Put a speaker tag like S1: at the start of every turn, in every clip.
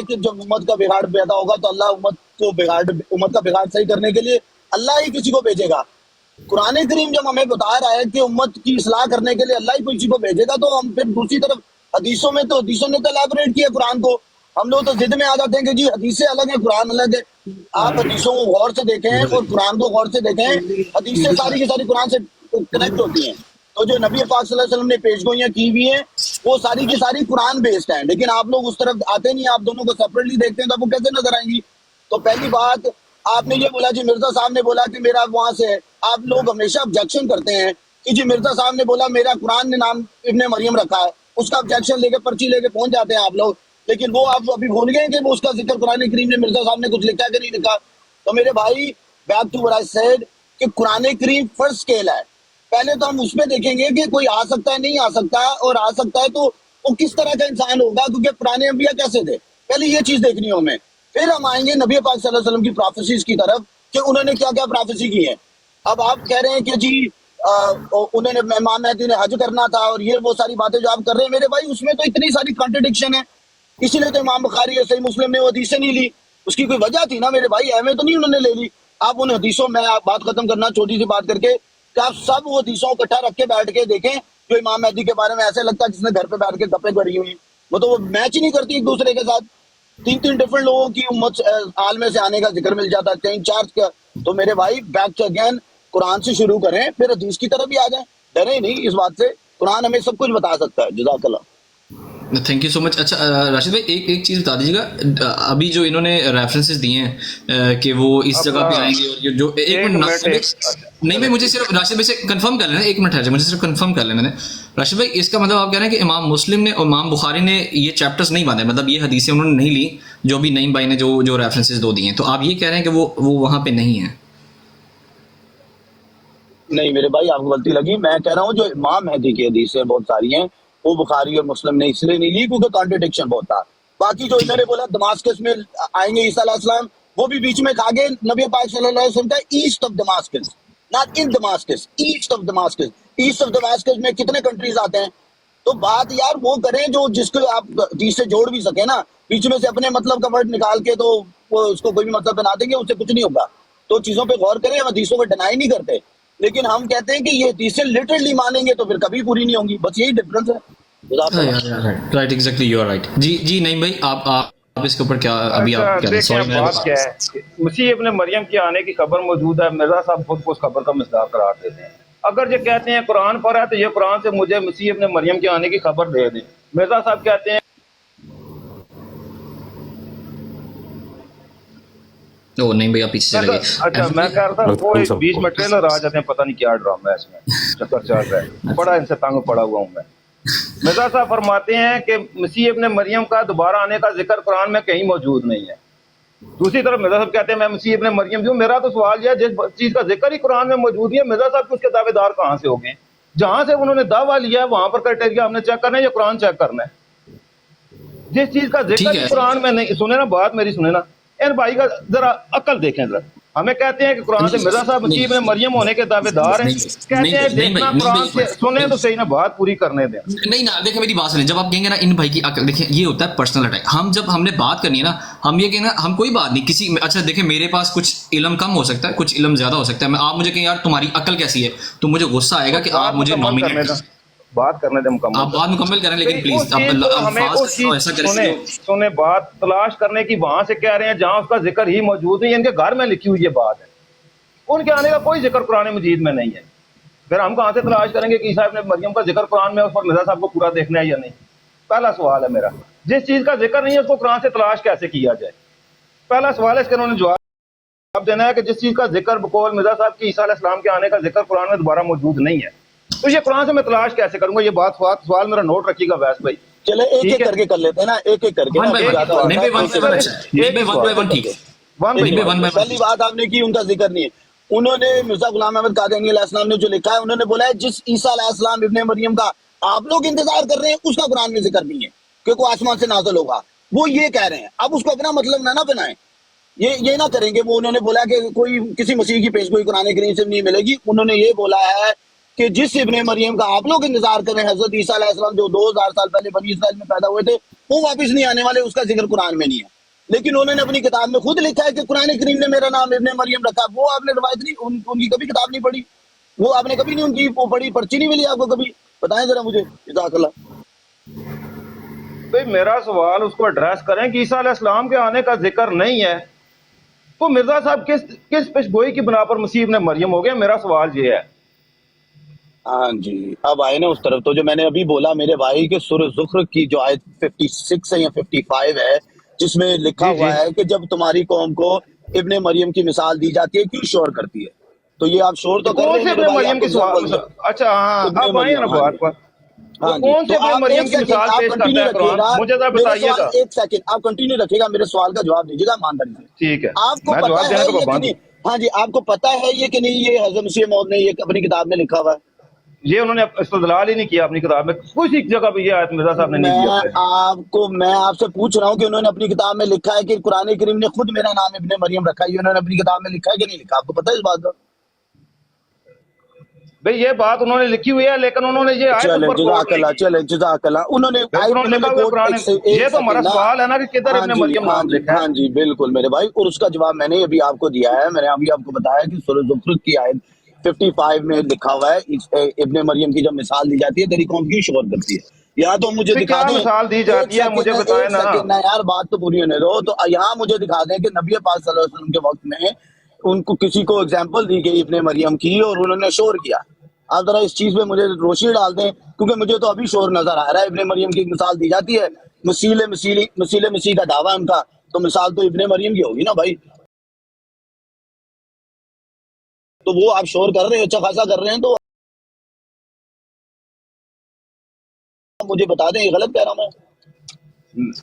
S1: کہ جب امت کا بگاڑ پیدا ہوگا تو اللہ امت کا بگاڑ صحیح کرنے کے لیے اللہ ہی کسی کو بھیجے گا. قرآن کریم جب ہمیں بتا رہا ہے کہ امت کی اصلاح کرنے کے لیے اللہ ہی کسی کو بھیجے گا، تو ہم پھر دوسری طرف حدیثوں نے تو الیبوریٹ کیا قرآن کو. ہم لوگ تو ضد میں آ جاتے ہیں کہ جی حدیثیں الگ ہیں قرآن الگ ہے. آپ حدیثوں کو غور سے دیکھیں اور قرآن کو غور سے دیکھیں. حدیثیں ساری کی ساری قرآن سے کنیکٹ ہوتی ہیں. تو جو نبی پاک صلی اللہ علیہ وسلم نے پیش گوئیاں کی ہوئی ہیں وہ ساری کی ساری قرآن بیسڈ ہیں، لیکن آپ لوگ اس طرف آتے نہیں، آپ دونوں کو سیپریٹلی دیکھتے ہیں تو وہ کیسے نظر آئیں گی؟ تو پہلی بات آپ نے یہ بولا جی مرزا صاحب نے بولا کہ میرا وہاں سے ہے. آپ لوگ ہمیشہ آبجیکشن کرتے ہیں کہ جی مرزا صاحب نے بولا میرا قرآن نے نام ابن مریم رکھا ہے، اس کا آبجیکشن لے کے پرچی لے کے پہنچ جاتے ہیں آپ لوگ. لیکن وہ آپ ابھی بھول گئے کہ وہ اس کا ذکر قرآن کریم نے مرزا صاحب نے کچھ لکھا کہ نہیں لکھا. تو میرے بھائی back to what I said کہ قرآن کریم فرسٹ اسکیل ہے. پہلے تو ہم اس میں دیکھیں گے کہ کوئی آ سکتا ہے نہیں آ سکتا، اور آ سکتا ہے تو وہ کس طرح کا انسان ہوگا، کیونکہ پرانے انبیاء کیسے تھے، پہلے یہ چیز دیکھنی ہو ہمیں. پھر ہم آئیں گے نبی پاک صلی اللہ علیہ وسلم کی پروفیسیز کی طرف کہ انہوں نے کیا کیا پروفیسی کی ہے. اب آپ کہہ رہے ہیں کہ جی انہوں نے امام مہدی نے حج کرنا تھا اور یہ وہ ساری باتیں جو آپ کر رہے ہیں میرے بھائی، اس میں تو اتنی ساری کانٹرڈکشن ہے. اسی لیے تو امام بخاری اور صحیح مسلم نے وہ حدیثیں نہیں لی. اس کی کوئی وجہ تھی نا میرے بھائی، ایویں تو نہیں انہوں نے لے لی. آپ ان حدیثوں میں بات ختم کرنا چھوٹی سی بات کر کے کہ آپ سب وہ حدیثوں کو اکٹھا رکھ کے بیٹھ کے دیکھیں جو امام مہدی کے بارے میں ایسے لگتا ہے جس نے گھر پہ بیٹھ کے گپیں کری ہوئی، وہ تو وہ میچ ہی نہیں کرتی ایک دوسرے کے ساتھ. تین ڈفرنٹ لوگوں کی امت عالمے سے آنے کا ذکر مل جاتا ہے، کہیں چار کا. تو میرے بھائی بیک ٹو اگین قرآن سے شروع کریں، پھر حدیث کی طرف بھی آ جائیں. ڈریں نہیں اس بات سے، قرآن ہمیں سب کچھ بتا سکتا ہے. جزاک اللہ.
S2: تھینک یو سو مچ. اچھا راشد بھائی ایک چیز بتا دیجیے گا، ابھی جو انہوں نے ریفرنسز دیے ہیں کہ وہ اس جگہ پہ آئیں گے، اور جو ایک منٹ نہیں بھائی مجھے صرف راشد بھائی سے کنفرم کر لینا، ایک منٹ ہے مجھے صرف کنفرم کر لینا. راشد بھائی اس کا مطلب آپ کہہ رہے ہیں کہ امام مسلم نے اور امام بخاری نے یہ چیپٹرز نہیں باندھے، مطلب یہ حدیثیں انہوں نے نہیں لی جو بھی نعیم بھائی نے جو ریفرنسز دو دیے ہیں، تو آپ یہ کہہ رہے ہیں کہ وہ وہاں پہ نہیں ہیں؟
S1: نہیں میرے بھائی آپ کو غلطی لگی. میں کہہ رہا ہوں جو امام مہدی کی حدیثیں بہت ساری ہیں وہ بخاری اور مسلم نے اس لیے نہیں لی کیونکہ کانٹرڈکشن بہت تھا. باقی جو انہوں نے بولا دماسکس میں آئیں گے عیسیٰ علیہ السلام، وہ بھی بیچ میں کھا گئے نبی پاک صلی اللہ علیہ وسلم کا east of Damascus, not in Damascus, east of Damascus. East of Damascus میں کتنے کنٹریز آتے ہیں؟ تو بات یار وہ کریں جو جس کو آپ حدیث سے جوڑ بھی سکیں نا. بیچ میں سے اپنے مطلب کا ورڈ نکال کے تو وہ اس کو کوئی بھی مطلب بنا دیں گے، اس سے کچھ نہیں ہوگا. تو چیزوں پہ غور کریں. ہم حدیثوں کو ڈینائی نہیں کرتے، لیکن ہم کہتے ہیں کہ یہ حدیثیں لٹرلی مانیں گے تو پھر کبھی پوری نہیں ہوں گی. بس یہی ڈفرنس ہے.
S2: Right exactly you are right. جی نہیں بھائی آپ اس کے اوپر کیا ابھی آپ کیا
S3: بات کیا ہے؟ مسیح ابن مریم کے آنے کی خبر موجود ہے، مرزا صاحب خود کو اس خبر کا مصداق قرار دیتے ہیں. اگر یہ کہتے ہیں قرآن پر ہے تو یہ قرآن سے مجھے مسیح ابن مریم کے آنے کی خبر دے دیں. مرزا صاحب کہتے ہیں
S2: نہیں بھائی آپ پیچھے چلے گئے.
S3: اچھا میں کہہ رہا تھا وہ بیچ میں ٹریلر آ جاتے ہیں، پتہ نہیں کیا ڈرامہ ہے اس میں چکر چل رہا ہے، بڑا ان سے تنگ پڑا ہوا ہوں میں. مرزا صاحب فرماتے ہیں کہ مسیح ابن مریم کا دوبارہ آنے کا ذکر قرآن میں کہیں موجود نہیں ہے. دوسری طرف مرزا صاحب کہتے ہیں میں مسیح ابن مریم بھی ہوں. میرا تو سوال یہ ہے جس چیز کا ذکر ہی قرآن میں موجود نہیں ہے، مرزا صاحب اس کے دعوے دار کہاں سے ہو گئے؟ جہاں سے انہوں نے دعویٰ لیا ہے وہاں پر کرائٹیریا ہم نے چیک کرنا ہے یا قرآن چیک کرنا ہے؟ جس چیز کا ذکر ہی قرآن میں نہیں، سنے نا بات میری سنے نا، ان بھائی کا ذرا عقل دیکھیں ذرا. ہمیں کہتے ہیں کہ قرآن سے مرزا صاحب مسیح ابن مریم ہونے کے دعوے دار ہیں، کہتے ہیں دیکھنا قرآن سے سنیں تو صحیح نا، بات پوری کرنے دیں.
S2: نہیں نا دیکھیں میری بات سنیں، جب آپ کہیں گے نا ان بھائی کی عقل، دیکھیں یہ ہوتا ہے پرسنل اٹیک. جب ہم نے بات کرنی ہے نا، ہم یہ کہیں نا ہم کوئی بات نہیں کسی، اچھا دیکھیں میرے پاس کچھ علم کم ہو سکتا ہے، کچھ علم زیادہ ہو سکتا ہے. آپ مجھے کہیں یار تمہاری عقل کیسی ہے، تو مجھے غصہ آئے گا کہ آپ مجھے
S3: بات کرنے دیں مکمل.
S2: آپ بات مکمل کریں لیکن پلیز ایسا
S3: سنیں بات تلاش کرنے کی وہاں سے کہہ رہے ہیں جہاں اس کا ذکر ہی موجود نہیں. ان کے گھر میں لکھی ہوئی یہ بات ہے، ان کے آنے کا کوئی ذکر قرآن مجید میں نہیں ہے. پھر ہم کہاں سے تلاش کریں گے کہ عیسیٰ ابن مریم کا ذکر قرآن میں اس پر مرزا صاحب کو پورا دیکھنا ہے یا نہیں؟ پہلا سوال ہے میرا. جس چیز کا ذکر نہیں ہے اس کو قرآن سے تلاش کیسے کیا جائے؟ پہلا سوال ہے، اس کے انہوں نے جواب دینا ہے کہ جس چیز کا ذکر بقول مرزا صاحب کی عیسیٰ علیہ السلام کے آنے کا ذکر قرآن میں دوبارہ موجود نہیں ہے، تو یہ قرآن سے میں تلاش کیسے کروں گا؟ یہ بات سوال میرا نوٹ رکھیے گا ویس بھائی.
S1: چلے ایک ایک کر کے کر لیتے ہیں نا، ایک ایک کر کے. پہلی بات آپ نے کی ان کا ذکر نہیں ہے. انہوں نے مرزا غلام احمد قادیانی علیہ السلام نے جو لکھا ہے، انہوں نے بولا ہے جس عیسیٰ علیہ السلام ابن مریم کا آپ لوگ انتظار کر رہے ہیں اس کا قرآن میں ذکر نہیں ہے کہ کوئی آسمان سے نازل ہوگا. وہ یہ کہہ رہے ہیں، اب اس کو اپنا مطلب نہ بنائیں. یہ نہ کریں گے. وہ انہوں نے بولا کہ کوئی کسی مسیح کی پیش گوئی قرآن کریم سے نہیں ملے گی. انہوں نے یہ بولا ہے کہ جس ابن مریم کا آپ لوگ انتظار کر رہے ہیں، حضرت عیسیٰ علیہ السلام جو 2000 سال پہلے بنی اسرائیل میں پیدا ہوئے تھے، وہ واپس نہیں آنے والے، اس کا ذکر قرآن میں نہیں ہے. لیکن انہوں نے اپنی کتاب میں خود لکھا ہے کہ قرآن کریم نے میرا نام ابن مریم رکھا. وہ آپ نے روایت نہیں، ان کی کبھی کتاب نہیں پڑھی، وہ آپ نے کبھی نہیں ان کی وہ پڑھی، پرچی نہیں ملی آپ کو کبھی؟ بتائیں ذرا مجھے. جزاک اللہ.
S3: بھئی میرا سوال اس کو ایڈریس کریں کہ عیسیٰ علیہ السلام کے آنے کا ذکر نہیں ہے، تو مرزا صاحب کس پیشگوئی کی بنا پر مسیح ابن مریم ہو گیا؟ میرا سوال یہ ہے.
S1: ہاں جی، اب آئے نا اس طرف. تو جو میں نے ابھی بولا میرے بھائی کہ سورہ زخرف کی جو آیت 56 ہے یا 55 ہے، جس میں لکھا
S3: جی جی،
S1: ہوا ہے کہ جب تمہاری قوم کو ابن مریم کی مثال دی جاتی ہے کیوں شور کرتی ہے. تو یہ آپ شور
S3: تو
S1: تو کر
S3: کون
S1: رہے
S3: سے
S1: ہیں میرے
S3: ابن
S1: بھائی،
S3: مریم
S1: آپ
S3: کی
S1: کو example دیا.
S3: اچھا ہاں،
S1: ابن
S3: اب آئیں نا
S1: مریم، ہاں
S3: بات
S1: جی.
S3: پر. تو
S1: ہاں جی،
S3: کون سے
S1: تو
S3: ابن
S1: آپ
S3: مریم
S1: ایک
S3: کی
S1: سیکنڈ
S3: مثال
S1: آپ
S3: پیش
S1: کنٹینیو
S3: کرتا ہے
S1: رکھیے
S3: قرآن؟
S1: گا.
S3: مجھے ذرا
S1: میرے
S3: بتائیے
S1: سوال
S3: گا.
S1: ایک سیکنڈ آپ کنٹینیو رکھیے گا، میرے سوال کا جواب دیجیے گا ایمانداری سے.
S3: ٹھیک ہے،
S1: آپ کو
S3: میں
S1: پتا
S3: جواب دینے
S1: ہے
S3: کا
S1: یہ کہ
S3: پابند
S1: نہیں؟
S3: ہوں.
S1: ہاں جی، آپ کو پتا ہے یہ کہ نہیں یہ حضرت مسیح موعود نے یہ اپنی کتاب میں لکھا ہوا ہے؟
S3: یہ انہوں نے استدلال ہی نہیں کیا اپنی کتاب میں، کسی جگہ پہ یہ آیت مرزا صاحب نے نہیں دی اپنے.
S1: میں آپ سے پوچھ رہا ہوں کہ انہوں نے اپنی کتاب میں لکھا ہے کہ قرآن کریم نے خود میرا نام ابن مریم رکھا ہے، یہ انہوں نے اپنی کتاب میں لکھا ہے کہ نہیں لکھا؟ آپ کو پتا ہے اس بات کا؟
S3: بھئی یہ بات انہوں نے لکھی ہوئی ہے، لیکن انہوں نے یہ آیت اس
S1: چلے
S3: پر کوٹ
S1: جزاک
S3: نہیں
S1: اللہ،
S3: کی.
S1: چلے جزاک اللہ. انہوں نے
S3: بالکل انہوں نے لکھا ہوا ہے
S1: کوٹ
S3: قرآن.
S1: ایک
S3: یہ تو ہمارا
S1: سیکنڈ نا.
S3: سوال ہے نا کہ کدھر
S1: ہاں
S3: ابن
S1: جی
S3: مریم
S1: ہاں
S3: نام
S1: جی
S3: لکھا ہے.
S1: ہاں جی بالکل میرے بھائی، اور اس کا جواب میں نے ابھی آپ کو دیا ہے. میں نے ابھی آپ کو بتایا کہ سورہ زخرف کی آیت 55 میں لکھا ہوا ہے ابن مریم کی جب مثال دی جاتی ہے تیری قوم کیوں شور کرتی ہے. یا تو مجھے
S3: تو
S1: دکھا
S3: کیا
S1: دیں
S3: مثال دی جاتی ہے مجھے بتائیں
S1: ایک
S3: نا.
S1: سیکنڈ نا یار، بات تو پوری ہونے دو. تو یہاں مجھے دکھا دیں کہ نبی پاک صلی اللہ علیہ وسلم کے وقت میں ان کو کسی کو اگزامپل دی گئی ابن مریم کی اور انہوں نے شور کیا. آپ ذرا اس چیز پہ مجھے روشنی ڈال دیں، کیونکہ مجھے تو ابھی شور نظر آ رہا ہے. ابن مریم کی مثال دی جاتی ہے، مسیح کا دعویٰ ان کا، تو مثال تو ابن مریم کی ہوگی نا بھائی. تو وہ آپ شور کر رہے ہیں، اچھا خاصا کر رہے ہیں، تو مجھے بتا دیں یہ غلط کہہ رہا ہوں میں؟